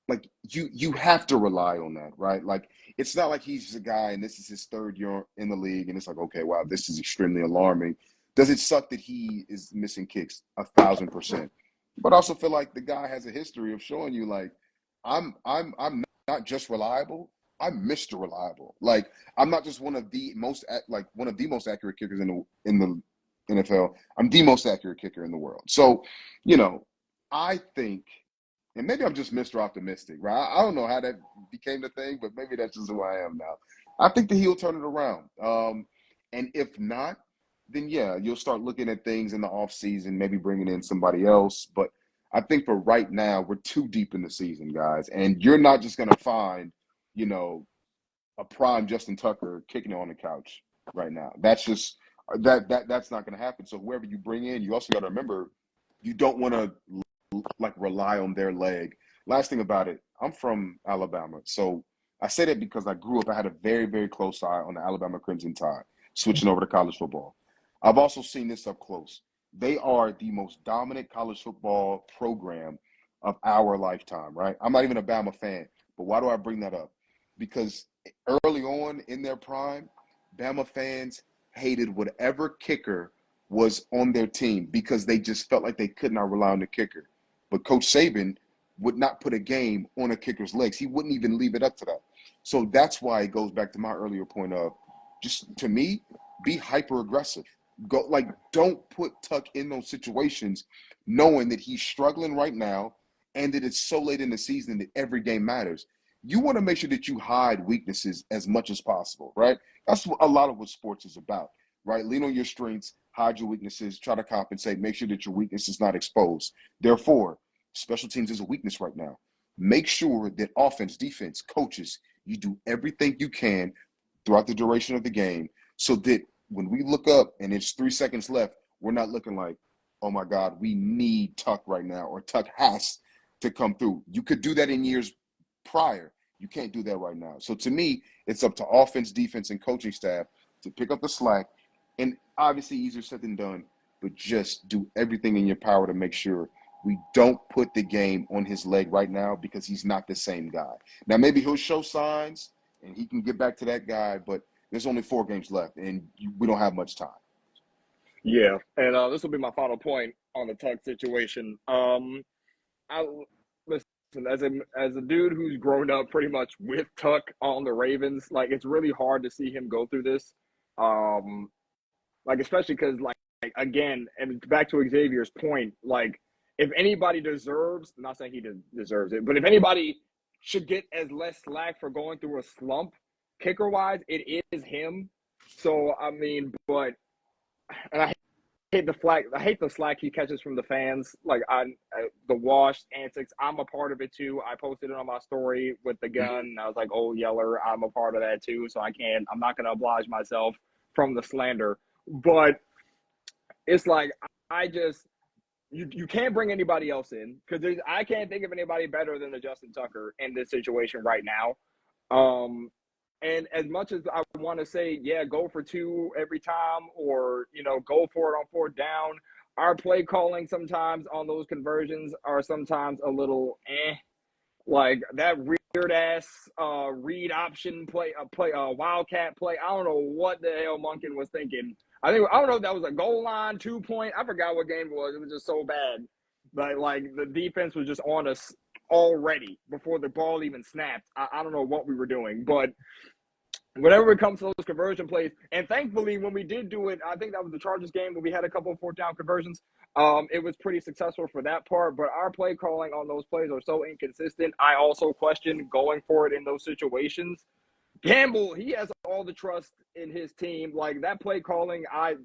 Like, you have to rely on that, right? Like, it's not like he's a guy and this is his 3rd year in the league and it's like, okay, wow, this is extremely alarming. Does it suck that he is missing kicks 1,000%? But I also feel like the guy has a history of showing you, like, I'm not just reliable, I'm Mr. Reliable. Like, I'm not just one of the most accurate kickers in the NFL. I'm the most accurate kicker in the world. So, I think, and maybe I'm just Mr. Optimistic, right? I don't know how that became the thing, but maybe that's just who I am now. I think that he'll turn it around. And if not, then yeah, you'll start looking at things in the offseason, maybe bringing in somebody else. But I think for right now, we're too deep in the season, guys. And you're not just going to find, a prime Justin Tucker kicking it on the couch right now. That's just that's not going to happen. So whoever you bring in, you also got to remember, you don't want to rely on their leg. Last thing about it, I'm from Alabama. So I say that because I grew up, I had a very, very close eye on the Alabama Crimson Tide, switching over to college football. I've also seen this up close. They are the most dominant college football program of our lifetime, right? I'm not even a Bama fan, but why do I bring that up? Because early on in their prime, Bama fans hated whatever kicker was on their team because they just felt like they could not rely on the kicker. But Coach Saban would not put a game on a kicker's legs. He wouldn't even leave it up to that. So that's why it goes back to my earlier point of, just to me, be hyper aggressive. Don't put Tuck in those situations knowing that he's struggling right now and that it's so late in the season that every game matters. You want to make sure that you hide weaknesses as much as possible, right? That's a lot of what sports is about, right? Lean on your strengths, hide your weaknesses, try to compensate, make sure that your weakness is not exposed. Therefore, special teams is a weakness right now. Make sure that offense, defense, coaches, you do everything you can throughout the duration of the game so that when we look up and it's 3 seconds left, we're not looking like, oh my God, we need Tuck right now, or Tuck has to come through. You could do that in years prior. You can't do that right now. So to me, it's up to offense, defense, and coaching staff to pick up the slack. And obviously easier said than done, but just do everything in your power to make sure we don't put the game on his leg right now, because he's not the same guy. Now, maybe he'll show signs and he can get back to that guy, but there's only 4 games left and we don't have much time. Yeah, and this will be my final point on the Tuck situation. Listen, as a dude who's grown up pretty much with Tuck on the Ravens, like, it's really hard to see him go through this. Like, especially because, like, again, and back to Xavier's point, like, if anybody deserves, I'm not saying he deserves it, but if anybody should get as less slack for going through a slump, kicker-wise, it is him. So, I mean, but, and I hate the slack he catches from the fans, like on the washed antics. I'm a part of it too. I posted it on my story with the gun. And I was like, "Oh, Yeller, I'm a part of that too." So I'm not going to oblige myself from the slander. But it's like you can't bring anybody else in because I can't think of anybody better than the Justin Tucker in this situation right now. And as much as I want to say, yeah, go for two every time, or go for it on fourth down, our play calling sometimes on those conversions are sometimes a little like that weird ass read option play, wildcat play. I don't know what the hell Monken was thinking. I don't know if that was a goal line 2-point. I forgot what game it was. It was just so bad. But like the defense was just on us already before the ball even snapped. I don't know what we were doing, but whenever it comes to those conversion plays, and thankfully when we did do it, I think that was the Chargers game where we had a couple of fourth down conversions. It was pretty successful for that part, but our play calling on those plays are so inconsistent. I also question going for it in those situations. Campbell, he has all the trust in his team. Like that play calling, I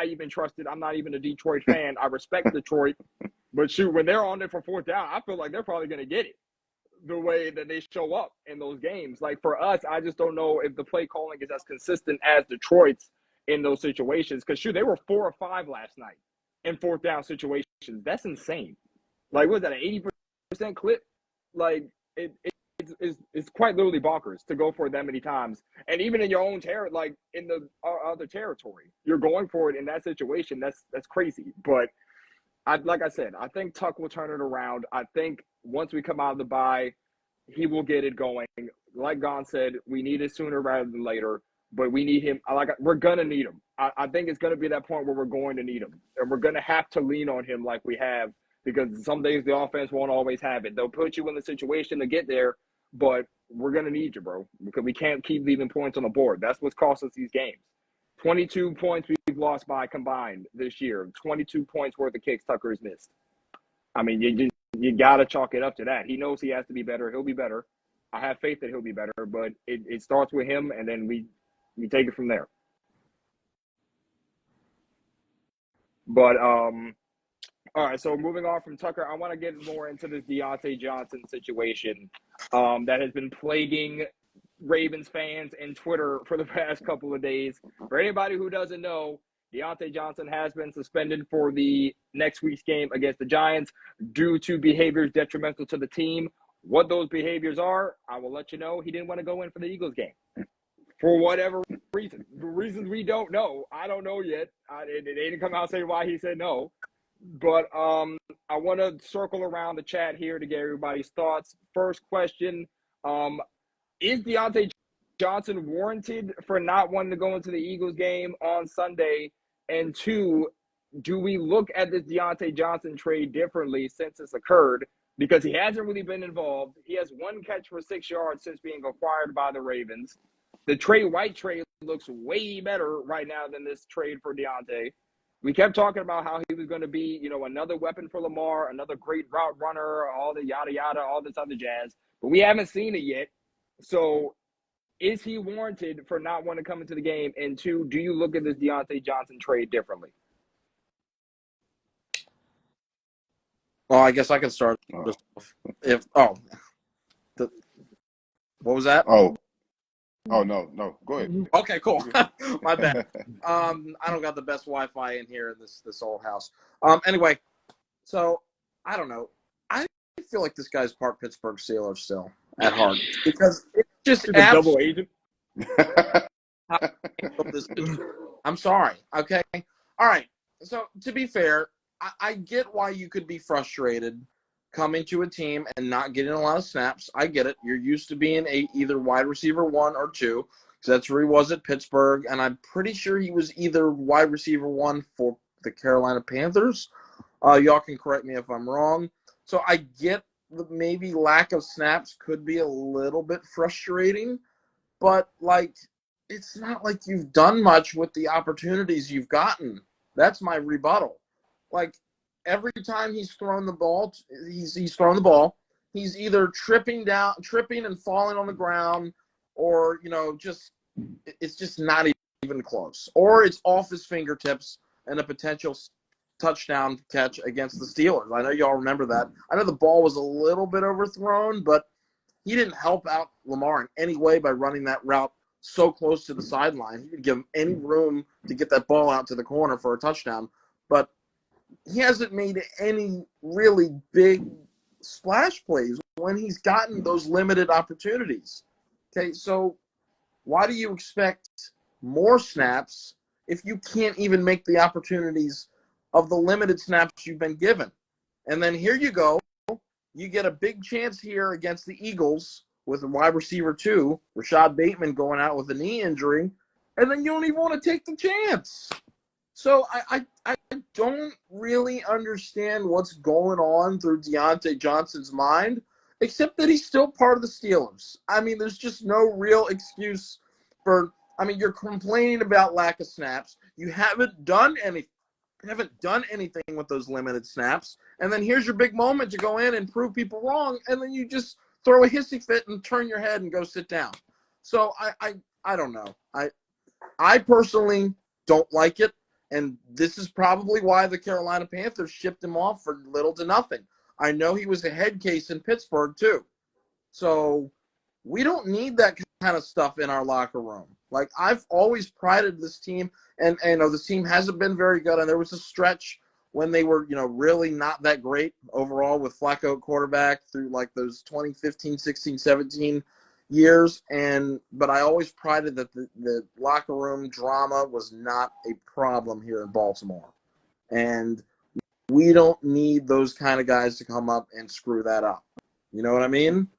even trusted. I'm not even a Detroit fan. I respect Detroit, but shoot, when they're on it for fourth down, I feel like they're probably going to get it the way that they show up in those games. Like for us, I just don't know if the play calling is as consistent as Detroit's in those situations. Because shoot, they were 4 or 5 last night in fourth down situations. That's insane. Like, what was that, an 80% clip? Like it's quite literally bonkers to go for it that many times. And even in your own like in the other territory, you're going for it in that situation. That's crazy. But like I said, I think Tuck will turn it around. I think once we come out of the bye, he will get it going. Like Gon said, we need it sooner rather than later, but we need him. We're going to need him. I think it's going to be that point where we're going to need him. And we're going to have to lean on him like we have, because some days the offense won't always have it. They'll put you in the situation to get there, but we're going to need you, bro, because we can't keep leaving points on the board. That's what's cost us these games. 22 points we've lost by combined this year. 22 points worth of kicks Tucker's missed. I mean, you got to chalk it up to that. He knows he has to be better. He'll be better. I have faith that he'll be better, but it starts with him, and then we take it from there. But, all right, so moving on from Tucker, I want to get more into this Diontae Johnson situation that has been plaguing Ravens fans and Twitter for the past couple of days. For anybody who doesn't know, Diontae Johnson has been suspended for the next week's game against the Giants due to behaviors detrimental to the team. What those behaviors are, I will let you know. He didn't want to go in for the Eagles game for whatever reason. The reasons we don't know. I don't know yet. They didn't come out and say why he said no. But I want to circle around the chat here to get everybody's thoughts. First question, is Diontae Johnson warranted for not wanting to go into the Eagles game on Sunday? And 2, do we look at this Diontae Johnson trade differently since it's occurred? Because he hasn't really been involved. He has 1 catch for 6 yards since being acquired by the Ravens. The Trey White trade looks way better right now than this trade for Diontae. We kept talking about how he was going to be, another weapon for Lamar, another great route runner, all the yada, yada, all this other jazz. But we haven't seen it yet. So is he warranted for not wanting to come into the game? And 2, do you look at this Diontae Johnson trade differently? Well, I guess I can start. What was that? Oh, no. Go ahead. Okay, cool. My bad. I don't got the best Wi-Fi in here in this old house. Anyway, so I don't know. I feel like this guy's part Pittsburgh Steelers still at heart, because it's just a double agent. I'm sorry. Okay. All right. So to be fair, I get why you could be frustrated coming to a team and not getting a lot of snaps. I get it. You're used to being either wide receiver 1 or 2, because that's where he was at Pittsburgh, and I'm pretty sure he was either wide receiver 1 for the Carolina Panthers. Y'all can correct me if I'm wrong. So I get the maybe lack of snaps could be a little bit frustrating, but it's not like you've done much with the opportunities you've gotten. That's my rebuttal. Like, every time he's thrown the ball, he's thrown the ball, he's either tripping and falling on the ground, or, it's just not even close. Or it's off his fingertips and a potential touchdown catch against the Steelers. I know y'all remember that. I know the ball was a little bit overthrown, but he didn't help out Lamar in any way by running that route so close to the sideline. He didn't give him any room to get that ball out to the corner for a touchdown. But he hasn't made any really big splash plays when he's gotten those limited opportunities. Okay, so why do you expect more snaps if you can't even make the opportunities of the limited snaps you've been given? And then here you go. You get a big chance here against the Eagles with a wide receiver 2, Rashad Bateman, going out with a knee injury, and then you don't even want to take the chance. So I don't really understand what's going on through Diontae Johnson's mind, except that he's still part of the Steelers. I mean, there's just no real excuse for – I mean, you're complaining about lack of snaps. You haven't done anything with those limited snaps. And then here's your big moment to go in and prove people wrong, and then you just throw a hissy fit and turn your head and go sit down. So I don't know. I personally don't like it. And this is probably why the Carolina Panthers shipped him off for little to nothing. I know he was a head case in Pittsburgh, too. So we don't need that kind of stuff in our locker room. Like, I've always prided this team, and this team hasn't been very good. And there was a stretch when they were, really not that great overall with Flacco at quarterback through, like, those 2015, 16, 17 years, but I always prided that the locker room drama was not a problem here in Baltimore, and we don't need those kind of guys to come up and screw that up. You know what I mean?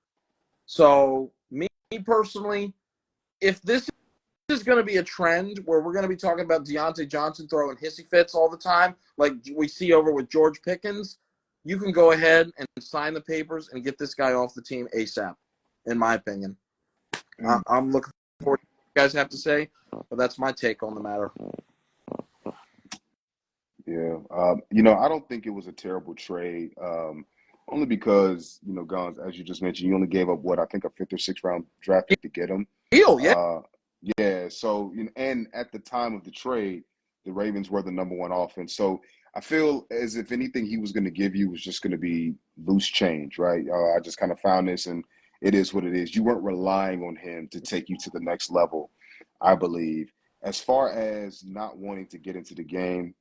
So me personally, if this is going to be a trend where we're going to be talking about Diontae Johnson throwing hissy fits all the time, like we see over with George Pickens, you can go ahead and sign the papers and get this guy off the team ASAP, in my opinion. I'm looking forward to what you guys have to say, but that's my take on the matter. Yeah. I don't think it was a terrible trade, only because, Gonz, as you just mentioned, you only gave up, I think a 5th or 6th round draft pick to get him. Deal, yeah. Yeah. So, and at the time of the trade, the Ravens were the number 1 offense. So I feel as if anything he was going to give you was just going to be loose change, right? I just kind of found this, and it is what it is. You weren't relying on him to take you to the next level, I believe. As far as not wanting to get into the game,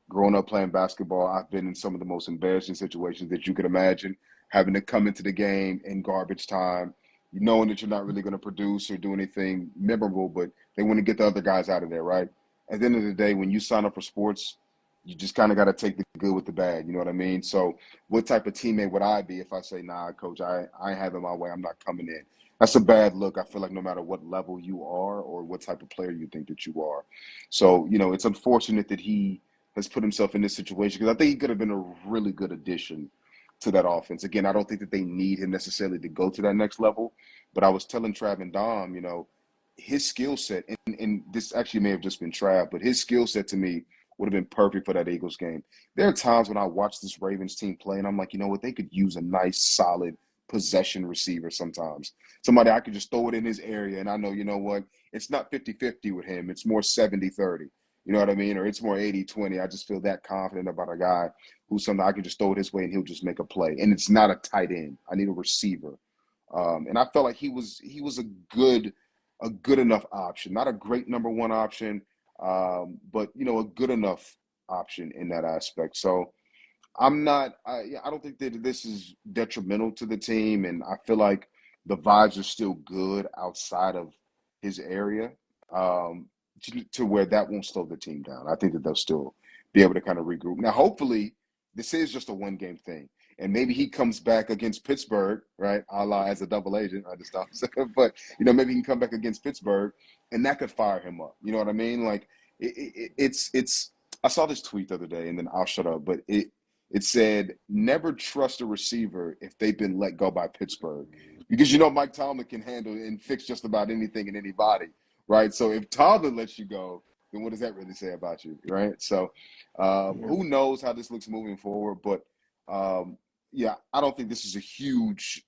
growing up playing basketball, I've been in some of the most embarrassing situations that you could imagine, having to come into the game in garbage time, knowing that you're not really going to produce or do anything memorable, but they want to get the other guys out of there, right? At the end of the day, when you sign up for sports, you just kind of got to take the good with the bad. You know what I mean? So what type of teammate would I be if I say, nah, coach, I have it my way. I'm not coming in. That's a bad look. I feel like no matter what level you are or what type of player you think that you are. So, it's unfortunate that he has put himself in this situation, because I think he could have been a really good addition to that offense. Again, I don't think that they need him necessarily to go to that next level. But I was telling Trav and Dom, his skill set, and this actually may have just been Trav, but his skill set to me would have been perfect for that Eagles game. There are times when I watch this Ravens team play, and I'm like, they could use a nice, solid possession receiver sometimes. Somebody I could just throw it in his area, and I know, what, it's not 50-50 with him. It's more 70-30. You know what I mean? Or it's more 80-20. I just feel that confident about a guy who's something I can just throw it his way and he'll just make a play. And it's not a tight end. I need a receiver. And I felt like he was a good enough option. Not a great number 1 option, but a good enough option in that aspect. So I don't think that this is detrimental to the team, and I feel like the vibes are still good outside of his area, to where that won't slow the team down. I think that they'll still be able to kind of regroup. Now, hopefully, this is just a 1-game thing, and maybe he comes back against Pittsburgh, right, a la as a double agent. I just thought, but maybe he can come back against Pittsburgh, and that could fire him up. You know what I mean? Like it's. I saw this tweet the other day, and then I'll shut up. But it said, never trust a receiver if they've been let go by Pittsburgh, because Mike Tomlin can handle and fix just about anything and anybody. right? So if Tomlin lets you go, then what does that really say about you, right? So who knows how this looks moving forward, but yeah, I don't think this is a huge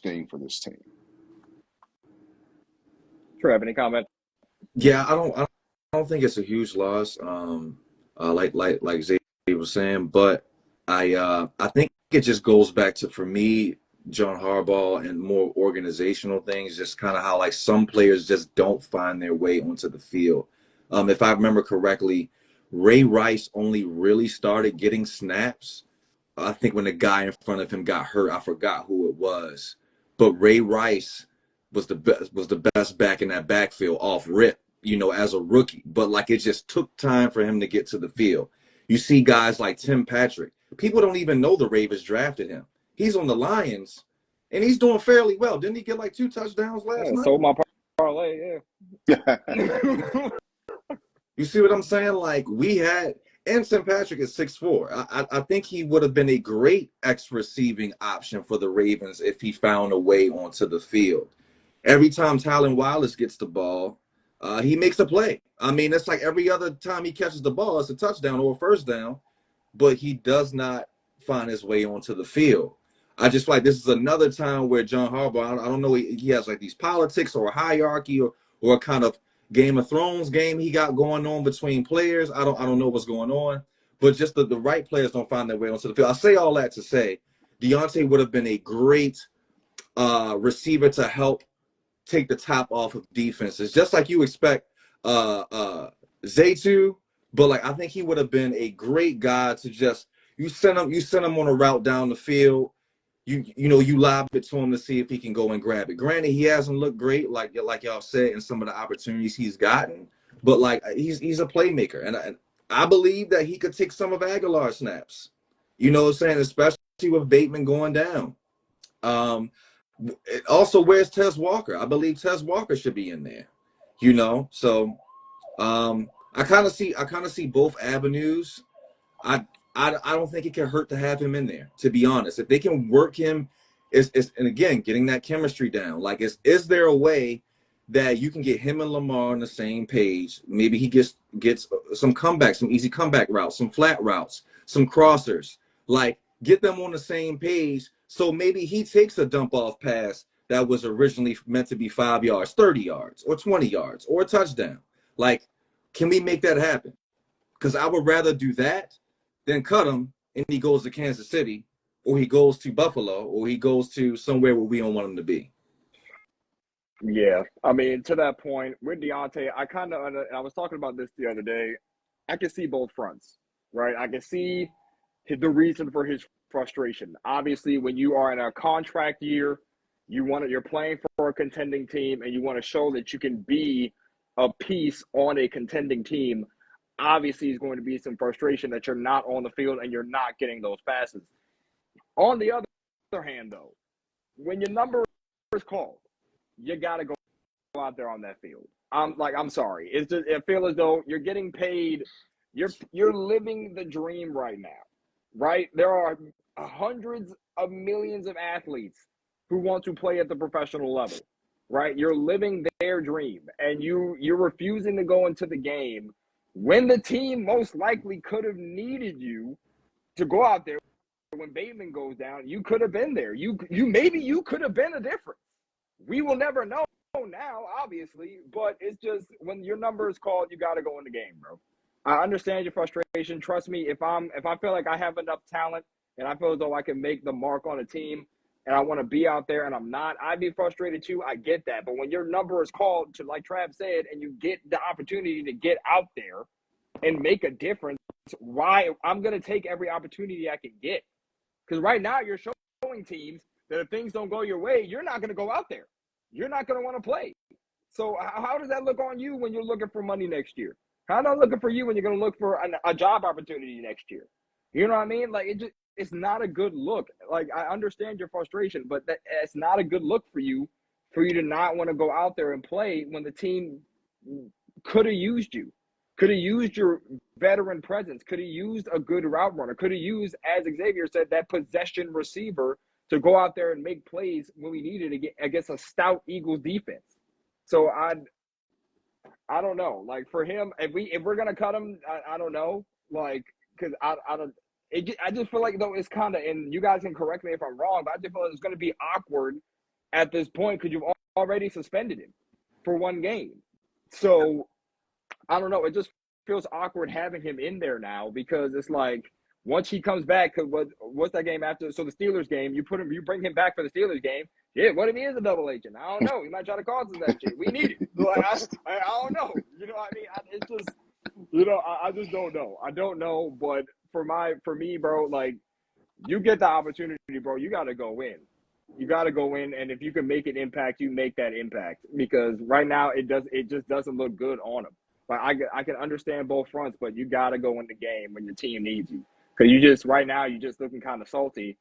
thing for this team. Trev, any comment? Yeah, I don't think it's a huge loss. Like Xavier was saying, but I think it just goes back to, for me, John Harbaugh and more organizational things, just kind of how like some players just don't find their way onto the field. If I remember correctly, Ray Rice only really started getting snaps, I think, when the guy in front of him got hurt. I forgot who it was, but Ray Rice was the best back in that backfield off rip, as a rookie. But like, it just took time for him to get to the field. You see guys like Tim Patrick. People don't even know the Ravens drafted him. He's on the Lions, and he's doing fairly well. Didn't he get like 2 touchdowns last night? Sold my parlay, yeah. You see what I'm saying? Like, and Tim Patrick is 6'4". I think he would have been a great X-receiving option for the Ravens if he found a way onto the field. Every time Tylan Wallace gets the ball, he makes a play. I mean, it's like every other time he catches the ball, it's a touchdown or a first down, but he does not find his way onto the field. I just feel like this is another time where John Harbaugh, I don't know, he has like these politics or a hierarchy or a kind of Game of Thrones game he got going on between players. I don't know what's going on, but just the right players don't find their way onto the field. I say all that to say Diontae would have been a great receiver to help take the top off of defenses, just like you expect Zay to. But like, I think he would have been a great guy to just you send him on a route down the field. You lob it to him to see if he can go and grab it. Granted, he hasn't looked great, like y'all said, in some of the opportunities he's gotten, but like, he's a playmaker, and I believe that he could take some of Aguilar's snaps. You know what I'm saying? Especially with Bateman going down. Also, where's Tez Walker? I believe Tez Walker should be in there. So I kind of see both avenues. I don't think it can hurt to have him in there, to be honest. If they can work him, and again, getting that chemistry down. Like, is there a way that you can get him and Lamar on the same page? Maybe he gets some comebacks, some easy comeback routes, some flat routes, some crossers. Like, get them on the same page, so maybe he takes a dump-off pass that was originally meant to be 5 yards, 30 yards, or 20 yards, or a touchdown. Like, can we make that happen? Because I would rather do that than cut him and he goes to Kansas City, or he goes to Buffalo, or he goes to somewhere where we don't want him to be. Yeah, I mean, to that point, with Diontae, I was talking about this the other day, I can see both fronts, right? I can see the reason for his frustration. Obviously, when you are in a contract year, you're playing for a contending team, and you want to show that you can be a piece on a contending team. Obviously, there's going to be some frustration that you're not on the field and you're not getting those passes. On the other hand, though, when your number is called, you got to go out there on that field. I'm sorry. It feels as though you're getting paid. You're living the dream right now, right? There are hundreds of millions of athletes who want to play at the professional level, right? You're living their dream, and you're refusing to go into the game when the team most likely could have needed you to go out there. When Bateman goes down, you could have been there. Maybe you could have been a difference. We will never know now, obviously, but it's just when your number is called, you got to go in the game, bro. I understand your frustration. Trust me, if I feel like I have enough talent and I feel as though I can make the mark on a team and I want to be out there and I'm not, I'd be frustrated too. I get that. But when your number is called, like Trav said, and you get the opportunity to get out there and make a difference, why I'm going to take every opportunity I can get. Because right now you're showing teams that if things don't go your way, you're not going to go out there. You're not going to want to play. So how does that look on you when you're looking for money next year? How does that look for you when you're going to look for a job opportunity next year? You know what I mean? Like, it's not a good look. Like, I understand your frustration, but it's not a good look for you to not want to go out there and play when the team could have used you, could have used your veteran presence, could have used a good route runner, could have used, as Xavier said, that possession receiver to go out there and make plays when we needed against a stout Eagles defense. So I don't know. Like for him, if we're gonna cut him, I don't know. Like because I don't. I just feel like though it's kind of, and you guys can correct me if I'm wrong, but I just feel like it's going to be awkward at this point because you've already suspended him for one game. So I don't know. It just feels awkward having him in there now because it's like once he comes back, cause what's that game after? So the Steelers game, you bring him back for the Steelers game. Yeah, what if he is a double agent? I don't know. He might try to cause us that shit. We need it. Like, I don't know. You know what I mean? It's just, I just don't know. I don't know. But for me, bro, like you get the opportunity, bro. You got to go in. You got to go in, and if you can make an impact, you make that impact because right now it just doesn't look good on him. But I can understand both fronts, but you got to go in the game when your team needs you because right now you're just looking kind of salty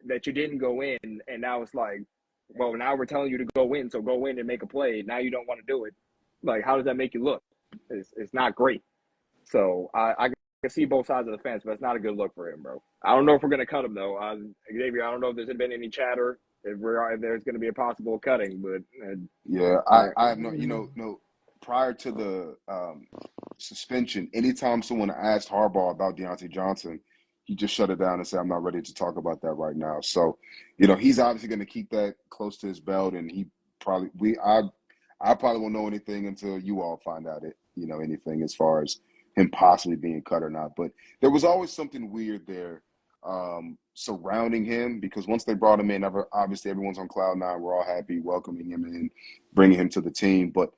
that you didn't go in, and now it's like, well, now we're telling you to go in, so go in and make a play. Now you don't want to do it. Like, how does that make you look? It's not great. So I can see both sides of the fence, but it's not a good look for him, bro. I don't know if we're gonna cut him though. Xavier, I don't know if there's been any chatter if there's gonna be a possible cutting, but yeah, I have no. Prior to the suspension, anytime someone asked Harbaugh about Diontae Johnson, he just shut it down and said, "I'm not ready to talk about that right now." So, he's obviously going to keep that close to his belt, and I probably won't know anything until you all find out anything as far as him possibly being cut or not. But there was always something weird there surrounding him because once they brought him in, obviously everyone's on cloud nine. We're all happy welcoming him in, bringing him to the team, but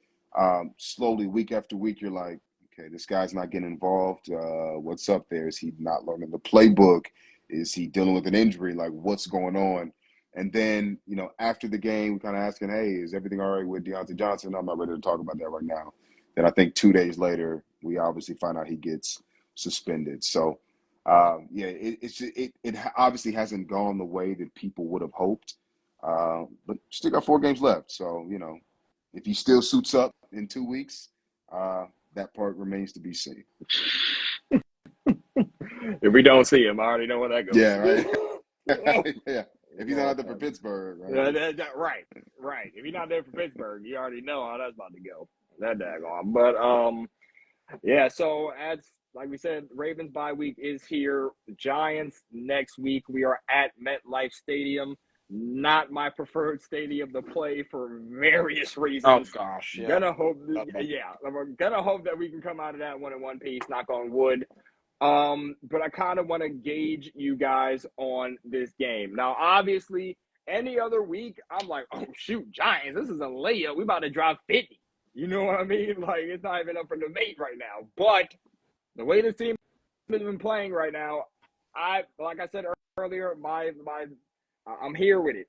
slowly, week after week, you're like, okay, this guy's not getting involved. What's up there? Is he not learning the playbook? Is he dealing with an injury? Like, what's going on? And then, after the game, we kind of asking, hey, is everything all right with Diontae Johnson? I'm not ready to talk about that right now. Then I think 2 days later, we obviously find out he gets suspended. So, it obviously hasn't gone the way that people would have hoped. But still got 4 games left. So, if he still suits up in 2 weeks, that part remains to be seen. If we don't see him, I already know where that goes. Yeah, right. Yeah. If he's not out there for Pittsburgh, right? Right. If he's not there for Pittsburgh, you already know how that's about to go. That daggone. But yeah. So as like we said, Ravens bye week is here. Giants next week. We are at MetLife Stadium. Not my preferred stadium to play for various reasons. Oh gosh, yeah. Gonna hope that we can come out of that one in one piece. Knock on wood. But I kind of want to gauge you guys on this game. Now, obviously, any other week, I'm like, oh shoot, Giants, this is a layup. We about to drop 50. You know what I mean? Like it's not even up for debate right now. But the way this team has been playing right now, like I said earlier, I'm here with it.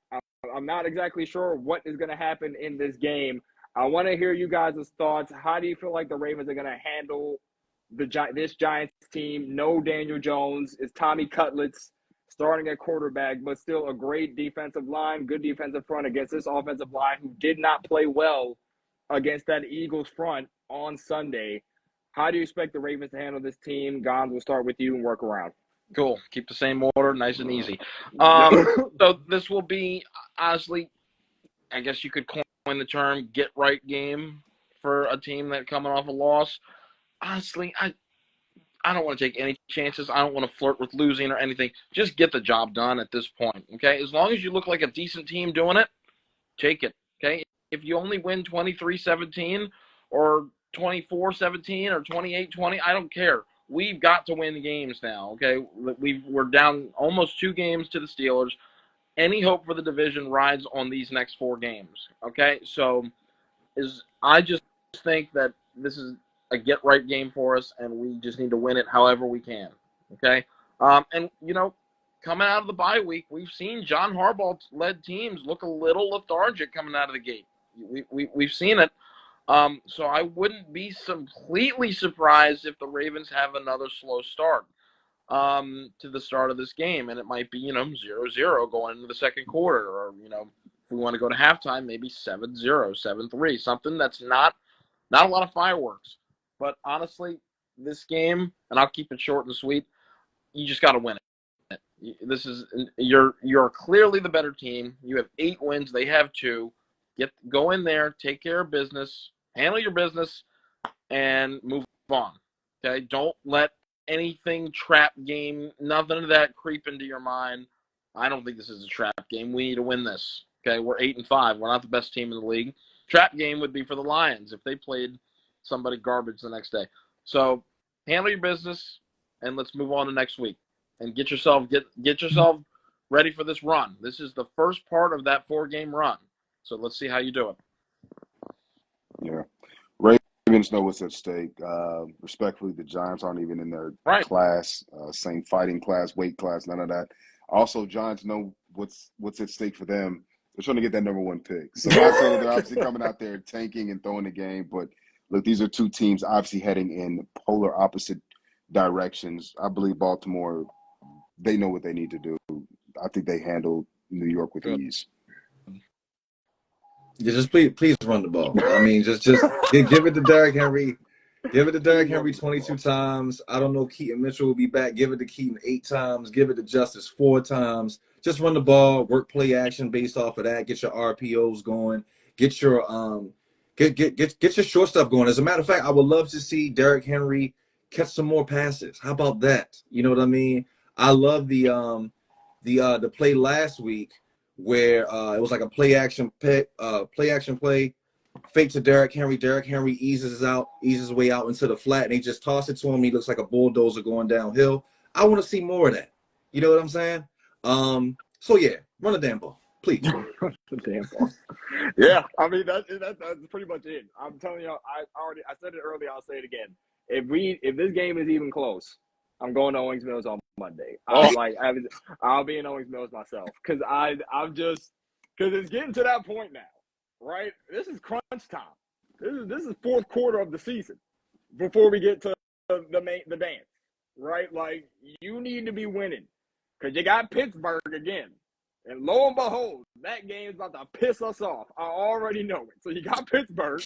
I'm not exactly sure what is going to happen in this game. I want to hear you guys' thoughts. How do you feel like the Ravens are going to handle this Giants team? No Daniel Jones. Is Tommy Cutlets starting at quarterback, but still a great defensive line, good defensive front against this offensive line who did not play well against that Eagles front on Sunday. How do you expect the Ravens to handle this team? Gonz, we'll start with you and work around. Cool. Keep the same order, nice and easy. So this will be, honestly, I guess you could coin the term get right game for a team that coming off a loss. Honestly, I don't want to take any chances. I don't want to flirt with losing or anything. Just get the job done at this point, okay? As long as you look like a decent team doing it, take it, okay? If you only win 23-17 or 24-17 or 28-20, I don't care. We've got to win games now, okay? We're down almost 2 games to the Steelers. Any hope for the division rides on these next 4 games, okay? So I just think that this is a get-right game for us, and we just need to win it however we can, okay? And, coming out of the bye week, we've seen John Harbaugh-led teams look a little lethargic coming out of the gate. We've seen it. So I wouldn't be completely surprised if the Ravens have another slow start to the start of this game, and it might be 0-0 going into the second quarter, or if we want to go to halftime, maybe 7-0, 7-3, something that's not a lot of fireworks. But honestly, this game, and I'll keep it short and sweet, you just got to win it. You're clearly the better team. You have 8 wins, they have 2. Go in there, take care of business. Handle your business and move on. Okay? Don't let anything trap game, nothing of that creep into your mind. I don't think this is a trap game. We need to win this. Okay? We're 8-5. We're not the best team in the league. Trap game would be for the Lions if they played somebody garbage the next day. So handle your business and let's move on to next week and get yourself ready for this run. This is the first part of that 4-game run. So let's see how you do it. Yeah. Ravens know what's at stake. Respectfully, the Giants aren't even in their class, same fighting class, weight class, none of that. Also, Giants know what's at stake for them. They're trying to get that number 1 pick. So they're obviously coming out there tanking and throwing the game. But look, these are two teams obviously heading in polar opposite directions. I believe Baltimore, they know what they need to do. I think they handle New York with ease. Yeah, just please run the ball. I mean, just give it to Derrick Henry. Give it to Derrick Henry 22 times. I don't know, Keaton Mitchell will be back. Give it to Keaton 8 times. Give it to Justice 4 times. Just run the ball, work play action based off of that. Get your RPOs going. Get your get your short stuff going. As a matter of fact, I would love to see Derrick Henry catch some more passes. How about that? You know what I mean? I love the play last week where it was like a play action play, fake to Derrick Henry. Derrick Henry eases his way out into the flat, and they just toss it to him. He looks like a bulldozer going downhill. I want to see more of that. You know what I'm saying? So yeah, run the damn ball, please. Run the damn ball. Yeah, I mean that's pretty much it. I'm telling you, I said it earlier. I'll say it again. If this game is even close, I'm going to Owings Mills on Monday. I'll be in Owings Mills myself because it's getting to that point now, right? This is crunch time. This is fourth quarter of the season before we get to the dance, right? Like you need to be winning because you got Pittsburgh again, and lo and behold, that game's about to piss us off. I already know it. So you got Pittsburgh,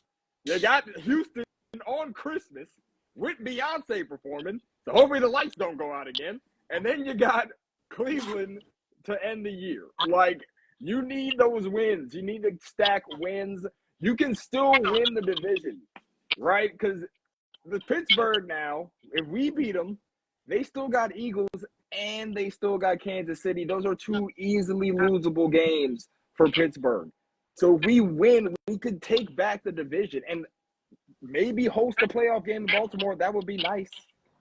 you got Houston on Christmas with Beyonce performing. So hopefully the lights don't go out again. And then you got Cleveland to end the year. Like, you need those wins. You need to stack wins. You can still win the division, right? Because the Pittsburgh now, if we beat them, they still got Eagles and they still got Kansas City. Those are 2 easily losable games for Pittsburgh. So if we win, we could take back the division and maybe host a playoff game in Baltimore. That would be nice.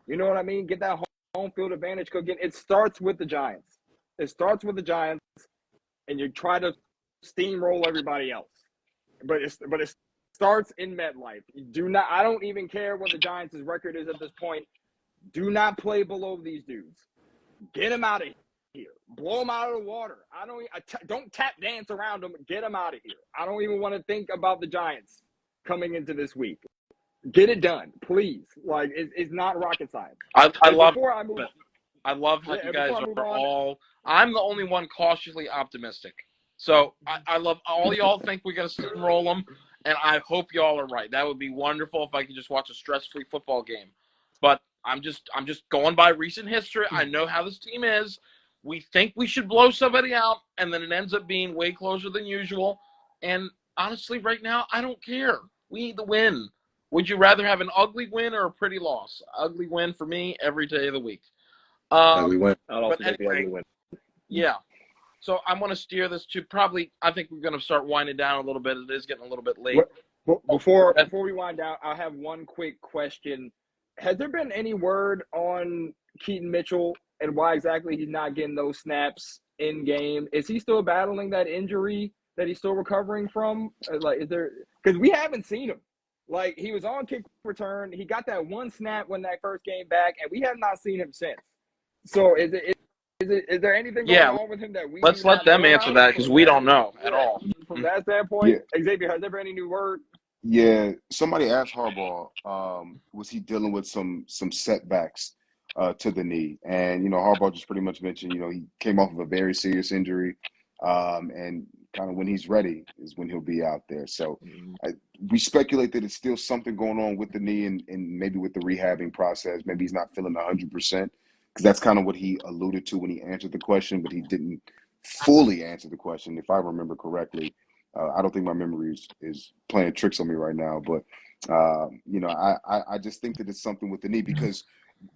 You know what I mean? Get that home field advantage cooking. It starts with the Giants. And you try to steamroll everybody else. But it starts in MetLife. I don't even care what the Giants' record is at this point. Do not play below these dudes. Get them out of here. Blow them out of the water. Don't tap dance around them. Get them out of here. I don't even want to think about the Giants coming into this week. Get it done, please. Like it's not rocket science. I love how you guys are all. I'm the only one cautiously optimistic. So I love all y'all think we're gonna steamroll them, and I hope y'all are right. That would be wonderful if I could just watch a stress-free football game. But I'm just going by recent history. I know how this team is. We think we should blow somebody out, and then it ends up being way closer than usual. And honestly, right now, I don't care. We need the win. Would you rather have an ugly win or a pretty loss? Ugly win for me every day of the week. Ugly win. I'll also take the ugly win. Yeah. So I'm going to steer this to probably. I think we're going to start winding down a little bit. It is getting a little bit late. Before we wind down, I have one quick question. Has there been any word on Keaton Mitchell and why exactly he's not getting those snaps in game? Is he still battling that injury that he's still recovering from? Like, is there? Because we haven't seen him. Like, he was on kick return. He got that one snap when that first game back, and we have not seen him since. So is there anything going on with him that we let's let them answer that because we don't know at all. From that standpoint, Xavier, has there been any new word? Yeah, somebody asked Harbaugh, was he dealing with some setbacks to the knee? And, Harbaugh just pretty much mentioned, he came off of a very serious injury, and kind of when he's ready is when he'll be out there. So we speculate that it's still something going on with the knee and maybe with the rehabbing process. Maybe he's not feeling 100% because that's kind of what he alluded to when he answered the question, but he didn't fully answer the question, if I remember correctly. I don't think my memory is playing tricks on me right now, but I just think that it's something with the knee because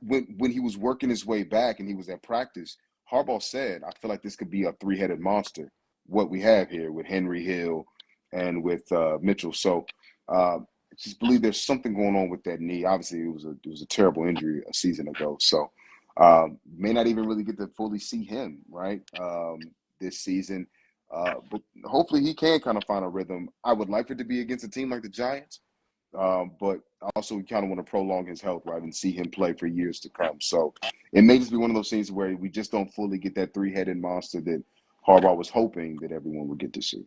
when he was working his way back and he was at practice, Harbaugh said, "I feel like this could be a three-headed monster." What we have here with Henry Hill and with Mitchell, so I just believe there's something going on with that knee. Obviously, it was a terrible injury a season ago, so may not even really get to fully see him right this season. But hopefully he can kind of find a rhythm. I would like for it to be against a team like the Giants, but also kind of want to prolong his health right and see him play for years to come. So it may just be one of those things where we just don't fully get that three-headed monster that Harbaugh was hoping that everyone would get to see.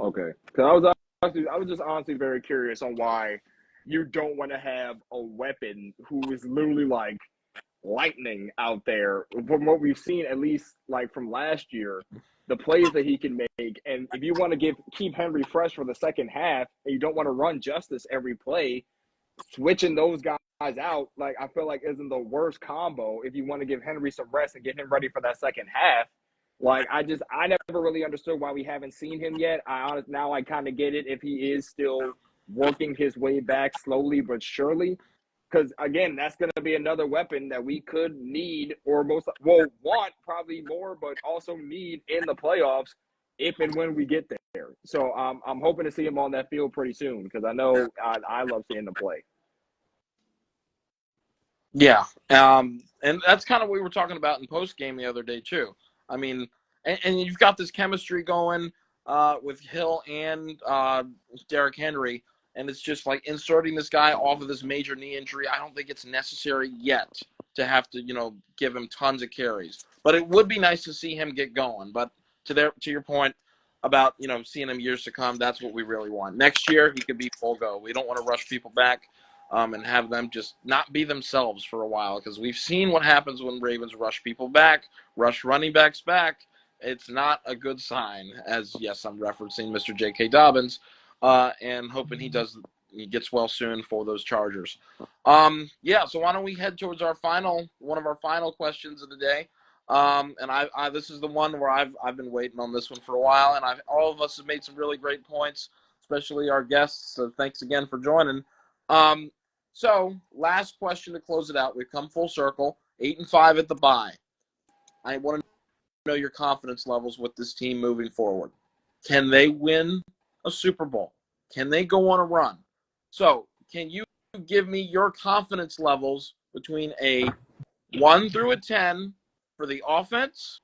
Okay, because I was just honestly very curious on why you don't want to have a weapon who is literally like lightning out there. From what we've seen, at least like from last year, the plays that he can make, and if you want to keep Henry fresh for the second half, and you don't want to run justice every play, switching those guys out, like I feel like isn't the worst combo if you want to give Henry some rest and get him ready for that second half. Like I never really understood why we haven't seen him yet. Now I kind of get it if he is still working his way back slowly but surely. Because again, that's going to be another weapon that we could need, or want probably more, but also need in the playoffs if and when we get there. So I'm hoping to see him on that field pretty soon because I know I love seeing him play. Yeah, and that's kind of what we were talking about in post game the other day too. I mean, and you've got this chemistry going with Hill and Derrick Henry, and it's just like inserting this guy off of this major knee injury. I don't think it's necessary yet to have to give him tons of carries, but it would be nice to see him get going. But to your point about seeing him years to come, that's what we really want. Next year he could be full go. We don't want to rush people back. And have them just not be themselves for a while because we've seen what happens when Ravens rush people back, rush running backs back. It's not a good sign, as, yes, I'm referencing Mr. J.K. Dobbins and hoping he gets well soon for those Chargers. So why don't we head towards one of our final questions of the day. And this is the one where I've been waiting on this one for a while, and all of us have made some really great points, especially our guests, so thanks again for joining. So last question to close it out. We've come full circle, 8-5 at the bye. I want to know your confidence levels with this team moving forward. Can they win a Super Bowl? Can they go on a run? So can you give me your confidence levels between a 1 through a 10 for the offense,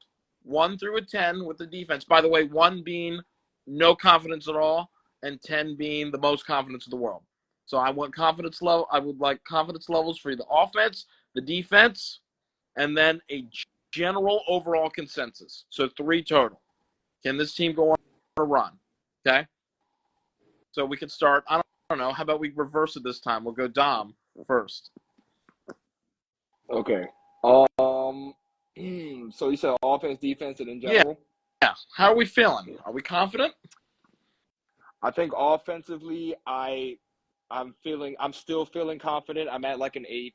1 through a 10 with the defense? By the way, 1 being no confidence at all, and 10 being the most confidence in the world. So I want confidence level. I would like confidence levels for the offense, the defense, and then a general overall consensus. So 3 total. Can this team go on a run? Okay. So we can start. I don't know. How about we reverse it this time? We'll go Dom first. Okay. So you said offense, defense, and in general? Yeah. How are we feeling? Are we confident? I think offensively, I'm still feeling confident. I'm at like an 8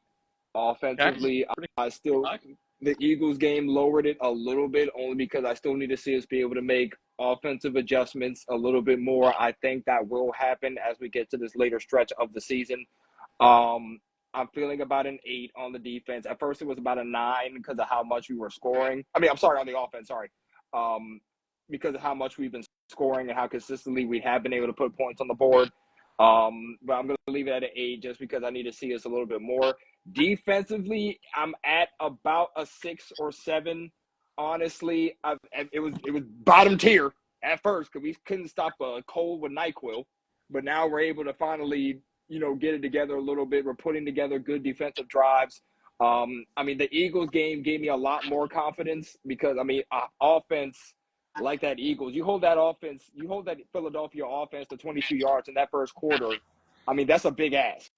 offensively. Okay. The Eagles game lowered it a little bit only because I still need to see us be able to make offensive adjustments a little bit more. I think that will happen as we get to this later stretch of the season. I'm feeling about an 8 on the defense. At first it was about a 9 because of how much we were scoring. I'm sorry, on the offense, sorry. Because of how much we've been scoring and how consistently we have been able to put points on the board. But I'm going to leave it at an 8 just because I need to see us a little bit more. Defensively, I'm at about a 6 or 7. Honestly, it was bottom tier at first because we couldn't stop a cold with NyQuil. But now we're able to finally, get it together a little bit. We're putting together good defensive drives. The Eagles game gave me a lot more confidence because, offense – like that Eagles, you hold that Philadelphia offense to 22 yards in that first quarter. That's a big ask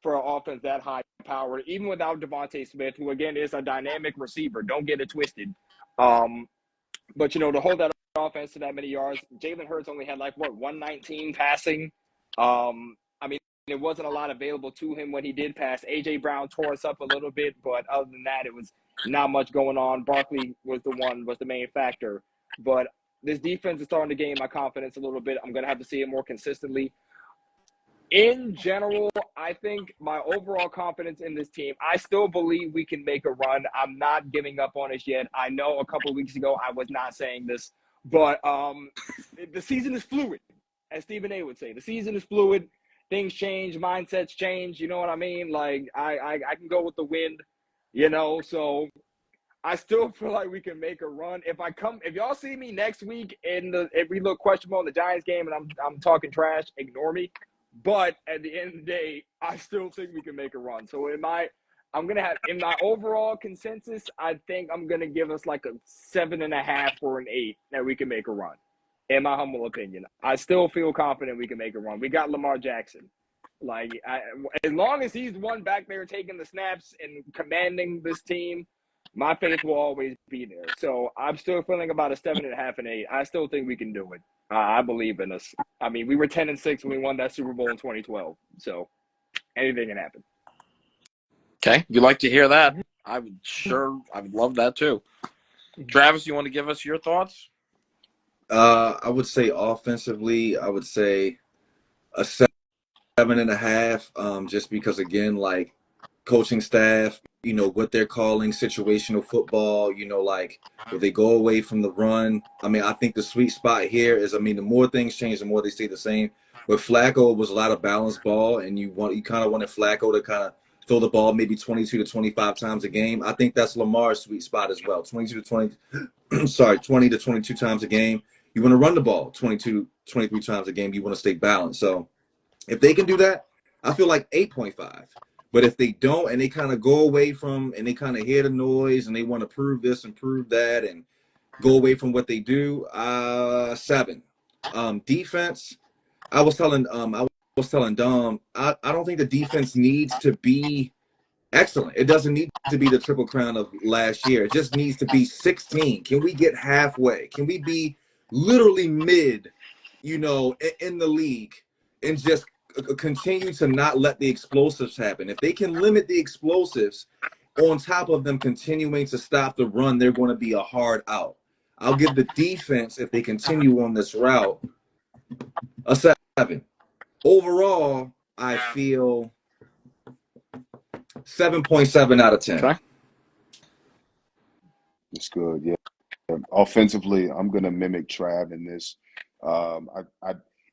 for an offense that high powered, even without Devontae Smith, who again is a dynamic receiver. Don't get it twisted. But to hold that offense to that many yards, Jalen Hurts only had 119 passing. It wasn't a lot available to him when he did pass. A.J. Brown tore us up a little bit, but other than that, it was not much going on. Barkley was the main factor. But this defense is starting to gain my confidence a little bit. I'm going to have to see it more consistently. In general, I think my overall confidence in this team, I still believe we can make a run. I'm not giving up on us yet. I know a couple of weeks ago I was not saying this, but the season is fluid, as Stephen A would say. The season is fluid. Things change. Mindsets change. You know what I mean? Like, I can go with the wind, you know, so I still feel like we can make a run. If y'all see me next week if we look questionable in the Giants game and I'm talking trash, ignore me. But at the end of the day, I still think we can make a run. So in my overall consensus, I think I'm gonna give us like a 7.5 or an 8 that we can make a run. In my humble opinion, I still feel confident we can make a run. We got Lamar Jackson. Like, as long as he's the one back there taking the snaps and commanding this team, my faith will always be there. So I'm still feeling about a 7.5 and 8. I still think we can do it. I believe in us. I mean, we were 10-6 when we won that Super Bowl in 2012. So anything can happen. Okay, you'd like to hear that? I would love that too. Travis, you want to give us your thoughts? I would say offensively, I would say a 7.5. Just because, again, like, coaching staff, you know, what they're calling situational football, you know, like, if they go away from the run, I mean, I think the sweet spot here is, I mean, the more things change, the more they stay the same. With Flacco, it was a lot of balanced ball, and you kind of wanted Flacco to kind of throw the ball maybe 22 to 25 times a game. I think that's Lamar's sweet spot as well. 20 to 22 times a game. You want to run the ball 22, 23 times a game. You want to stay balanced. So if they can do that, I feel like 8.5. But if they don't, and they kind of go away from, and they kind of hear the noise, and they want to prove this and prove that, and go away from what they do, 7. Defense, I was telling Dom, I don't think the defense needs to be excellent. It doesn't need to be the Triple Crown of last year. It just needs to be 16. Can we get halfway? Can we be literally mid, you know, in the league, and just continue to not let the explosives happen? If they can limit the explosives on top of them continuing to stop the run, they're going to be a hard out. I'll give the defense, if they continue on this route, a 7. Overall, I feel 7.7 out of 10. Okay. It's good, yeah. Offensively, I'm gonna mimic Trav in this.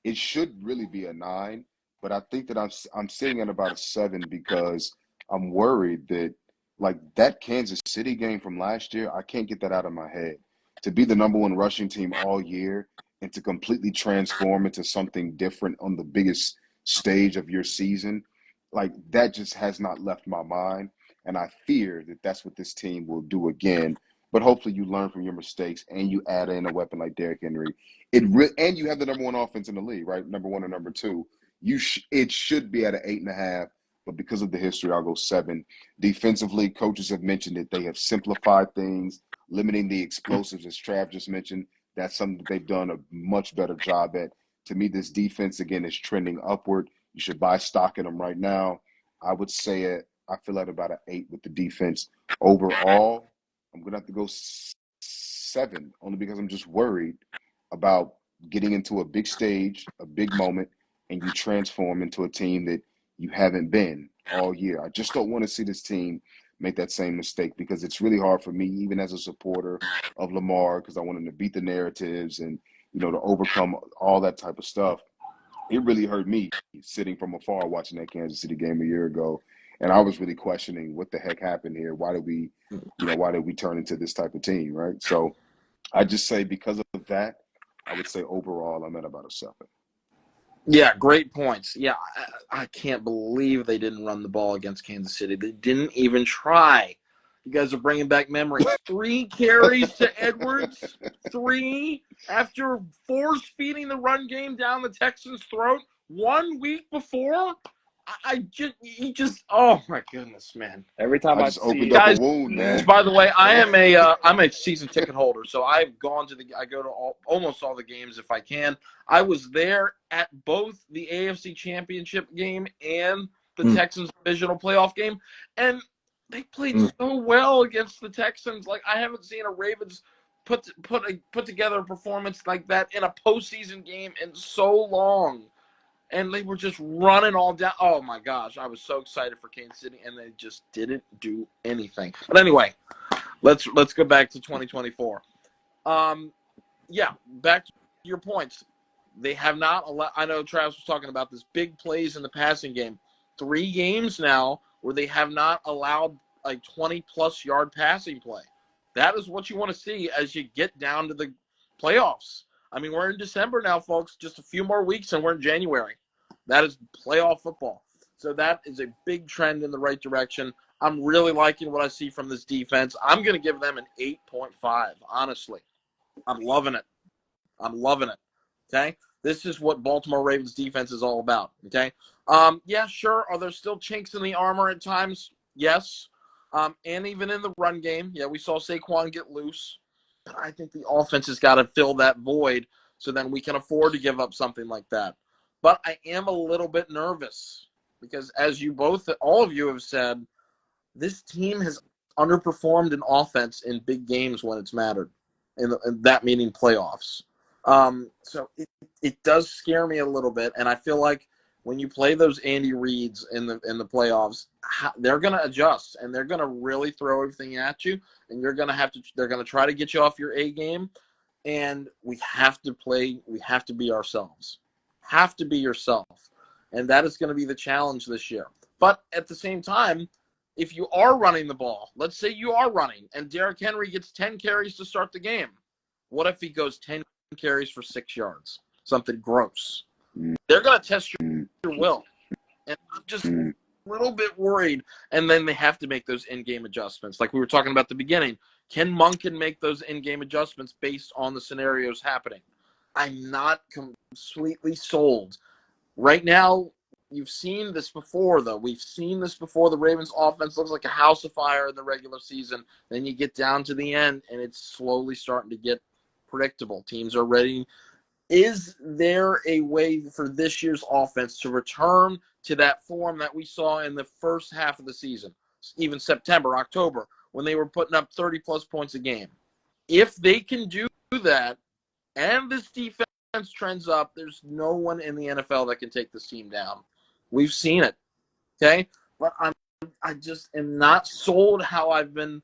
It should really be a 9, but I think that I'm sitting at about a 7 because I'm worried that, like, that Kansas City game from last year, I can't get that out of my head. To be the number 1 rushing team all year and to completely transform into something different on the biggest stage of your season, like, that just has not left my mind. And I fear that that's what this team will do again. But hopefully you learn from your mistakes and you add in a weapon like Derrick Henry. And you have the number 1 offense in the league, right? Number 1 or number 2. It should be at an 8.5, but because of the history, I'll go 7. Defensively, coaches have mentioned that they have simplified things, limiting the explosives, as Trav just mentioned. That's something that they've done a much better job at. To me, this defense, again, is trending upward. You should buy stock in them right now. I would say I feel at about an 8 with the defense. Overall, I'm going to have to go 7, only because I'm just worried about getting into a big stage, a big moment, and you transform into a team that you haven't been all year. I just don't want to see this team make that same mistake, because it's really hard for me, even as a supporter of Lamar, because I want him to beat the narratives and, you know, to overcome all that type of stuff. It really hurt me sitting from afar watching that Kansas City game a year ago. And I was really questioning what the heck happened here. Why did we turn into this type of team, right? So I just say, because of that, I would say overall I'm at about a 7. Yeah, great points. Yeah, I can't believe they didn't run the ball against Kansas City. They didn't even try. You guys are bringing back memories. 3 carries to Edwards. 3 after force-feeding the run game down the Texans' throat 1 week before. Oh my goodness, man. Every time I I just see opened up guys, a wound, man. by the way, I'm a season ticket holder, so I go to almost all the games if I can. I was there at both the AFC Championship game and the Texans divisional playoff game, and they played so well against the Texans. Like, I haven't seen a Ravens put together a performance like that in a postseason game in so long. And they were just running all down. Oh, my gosh. I was so excited for Kansas City, and they just didn't do anything. But anyway, let's go back to 2024. Yeah, back to your points. They have not allowed – I know Travis was talking about this big plays in the passing game. 3 games now where they have not allowed a 20-plus yard passing play. That is what you want to see as you get down to the playoffs. I mean, we're in December now, folks. Just a few more weeks, and we're in January. That is playoff football. So that is a big trend in the right direction. I'm really liking what I see from this defense. I'm going to give them an 8.5, honestly. I'm loving it. Okay? This is what Baltimore Ravens defense is all about, okay? Yeah, sure. Are there still chinks in the armor at times? Yes. And even in the run game, yeah, we saw Saquon get loose. But I think the offense has got to fill that void so then we can afford to give up something like that. But I am a little bit nervous because as all of you have said, this team has underperformed in offense in big games when it's mattered, and that meaning playoffs. So it does scare me a little bit, and I feel like when you play those Andy Reids in the playoffs, they're going to adjust and they're going to really throw everything at you, and they're going to try to get you off your A game, and we have to be ourselves. Have to be yourself, and that is going to be the challenge this year. But at the same time, if you are running the ball, let's say you are running, and Derrick Henry gets 10 carries to start the game. What if he goes 10 carries for 6 yards? Something gross. They're going to test your will. And I'm just a little bit worried. And then they have to make those in-game adjustments. Like we were talking about at the beginning, Ken Monken make those in-game adjustments based on the scenarios happening? I'm not completely sold. Right now, you've seen this before, though. We've seen this before. The Ravens' offense looks like a house of fire in the regular season. Then you get down to the end, and it's slowly starting to get predictable. Teams are ready. Is there a way for this year's offense to return to that form that we saw in the first half of the season, even September, October, when they were putting up 30-plus points a game? If they can do that, and this defense trends up, there's no one in the NFL that can take this team down. We've seen it, okay? But I just am not sold how I've been,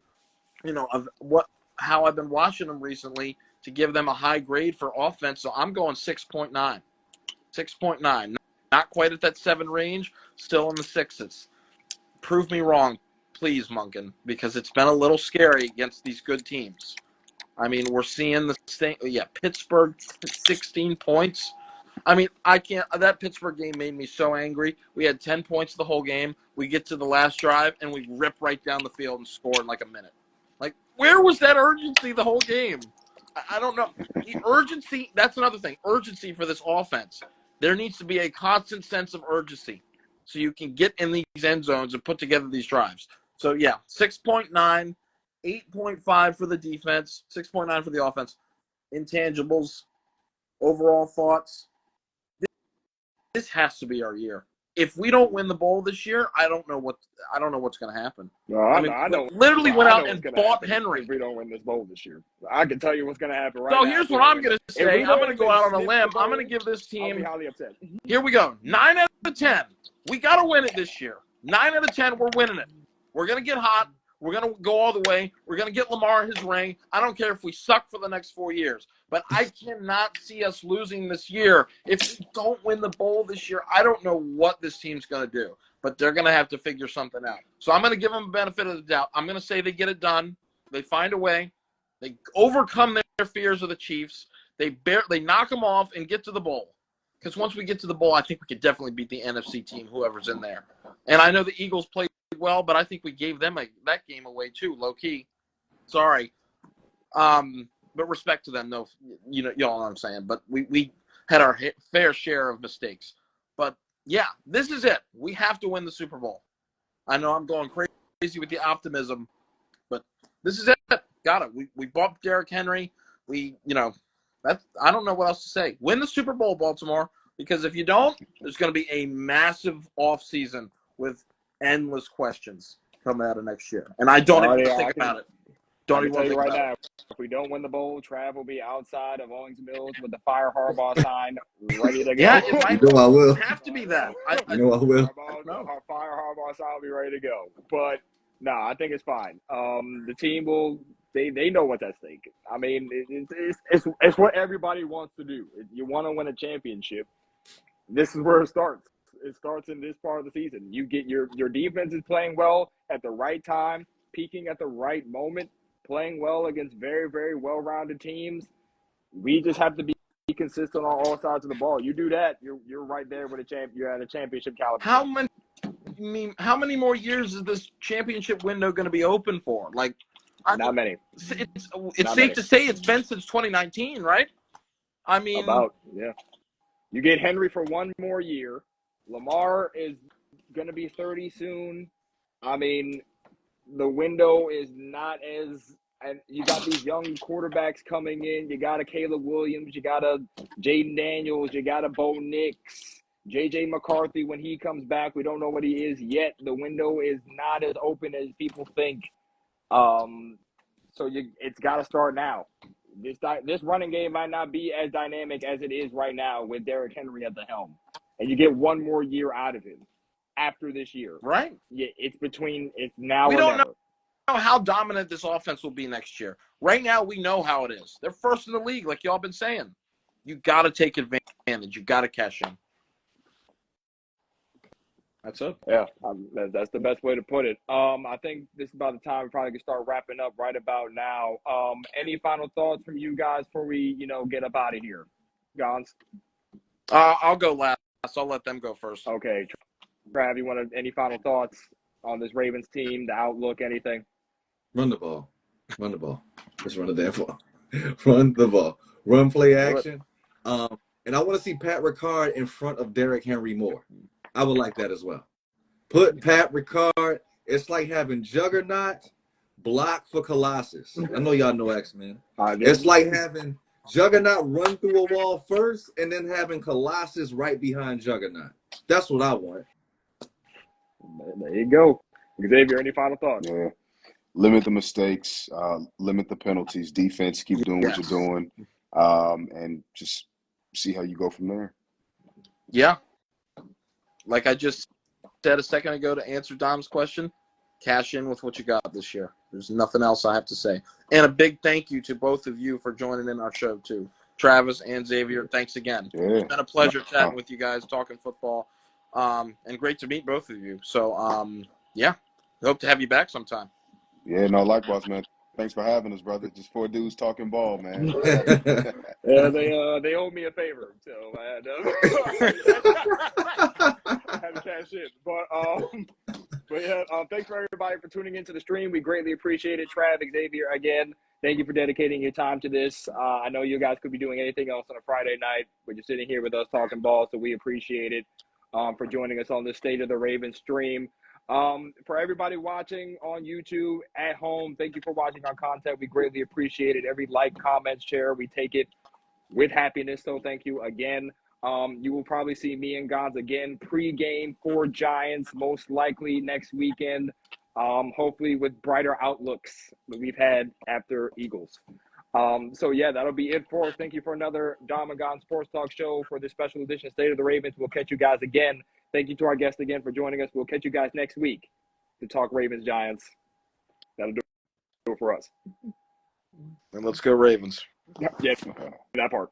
how I've been watching them recently to give them a high grade for offense. So I'm going 6.9. 6.9. Not quite at that 7 range, still in the 6s. Prove me wrong, please, Monken, because it's been a little scary against these good teams. I mean, we're seeing the same. Yeah, Pittsburgh, 16 points. I mean, I can't. That Pittsburgh game made me so angry. We had 10 points the whole game. We get to the last drive, and we rip right down the field and score in like a minute. Like, where was that urgency the whole game? I don't know. The urgency, that's another thing. Urgency for this offense. There needs to be a constant sense of urgency so you can get in these end zones and put together these drives. So, yeah, 6.9. 8.5 for the defense, 6.9 for the offense. Intangibles, overall thoughts. This has to be our year. If we don't win the bowl this year, I don't know what's going to happen. No, I know. Literally went out and bought Henry. If we don't win this bowl this year, I can tell you what's going to happen right now. now. So here's what I'm going to say. I'm going to go out on a limb. I'm going to give this team. I'll be highly upset. Here we go. 9 out of 10. We got to win it this year. 9 out of 10. We're winning it. We're going to get hot. We're going to go all the way. We're going to get Lamar his ring. I don't care if we suck for the next 4 years. But I cannot see us losing this year. If we don't win the bowl this year, I don't know what this team's going to do. But they're going to have to figure something out. So I'm going to give them the benefit of the doubt. I'm going to say they get it done. They find a way. They overcome their fears of the Chiefs. They knock them off and get to the bowl. Because once we get to the bowl, I think we could definitely beat the NFC team, whoever's in there. And I know the Eagles played well, but I think we gave them that game away too, low key. Sorry, but respect to them. No, y'all know what I'm saying. But we had our fair share of mistakes. But yeah, this is it. We have to win the Super Bowl. I know I'm going crazy with the optimism, but this is it. Got it. We bought Derrick Henry. I don't know what else to say. Win the Super Bowl, Baltimore, because if you don't, there's going to be a massive offseason with endless questions coming out of next year. And I don't even think about it. Don't I can even tell want to you think right about now, if we don't win the bowl, Trav will be outside of Owings Mills with the Fire Harbaugh sign ready to it. go. Yeah, it You might know I will. have to be that. You know I will. Our Fire Harbaugh sign will be ready to go. But no, I think it's fine. The team will. They know what's at stake. I mean, it's what everybody wants to do. You want to win a championship. This is where it starts. It starts in this part of the season. You get your defense is playing well at the right time, peaking at the right moment, playing well against very, very well-rounded teams. We just have to be consistent on all sides of the ball. You do that, you're right there with a champ. You're at a championship caliber. How many more years is this championship window going to be open for? Like, Not many. It's Not safe many. to say it's been since 2019, right? I mean, Yeah. You get Henry for one more year. Lamar is going to be 30 soon. I mean, the window is not as – and you got these young quarterbacks coming in. You got a Caleb Williams. You got a Jaden Daniels. You got a Bo Nix. J.J. McCarthy, when he comes back, we don't know what he is yet. The window is not as open as people think. So it's got to start now. This running game might not be as dynamic as it is right now with Derrick Henry at the helm. And you get one more year out of him after this year. right? Yeah, it's now or never. Know how dominant this offense will be next year. Right now, we know how it is. They're first in the league, like y'all been saying. You got to take advantage. You got to cash in. That's it. Yeah, that's the best way to put it. I think this is about the time we probably can start wrapping up right about now. Any final thoughts from you guys before we, get up out of here? Gonz? I'll go last. I'll let them go first. Okay. Trav, any final thoughts on this Ravens team, the outlook, anything? Run the ball. Run the ball. Just run the damn ball. Run the ball. Run play action. And I want to see Pat Ricard in front of Derrick Henry more. I would like that as well. Put Pat Ricard. It's like having Juggernaut block for Colossus. I know y'all know X-Men. It's like having Juggernaut run through a wall first and then having Colossus right behind Juggernaut. That's what I want. There you go. Xavier, any final thoughts? Yeah. Limit the mistakes, limit the penalties, defense, keep doing what you're doing, and just see how you go from there. Yeah. Like I just said a second ago to answer Dom's question, cash in with what you got this year. There's nothing else I have to say. And a big thank you to both of you for joining in our show, too. Travis and Xavier, thanks again. Yeah. It's been a pleasure chatting with you guys, talking football, and great to meet both of you. So, yeah, hope to have you back sometime. Yeah, no, likewise, man. Thanks for having us, brother. Just four dudes talking ball, man. Yeah, they owe me a favor, so I had to cash in. But yeah, thanks for everybody for tuning into the stream. We greatly appreciate it. Trav, Xavier, again, thank you for dedicating your time to this. I know you guys could be doing anything else on a Friday night, but you're sitting here with us talking ball, so we appreciate it for joining us on the State of the Ravens stream. For everybody watching on YouTube at home, thank you for watching our content. We greatly appreciate it. Every like, comment, share, we take it with happiness. So thank you again. You will probably see me and Gonz again pre-game for Giants, most likely next weekend. Hopefully with brighter outlooks that we've had after Eagles. So yeah, that'll be it for us. Thank you for another Dom and Gonz Sports Talk show for this special edition State of the Ravens. We'll catch you guys again. Thank you to our guest again for joining us. We'll catch you guys next week to talk Ravens Giants. That'll do it for us. And let's go Ravens. Yeah, that part.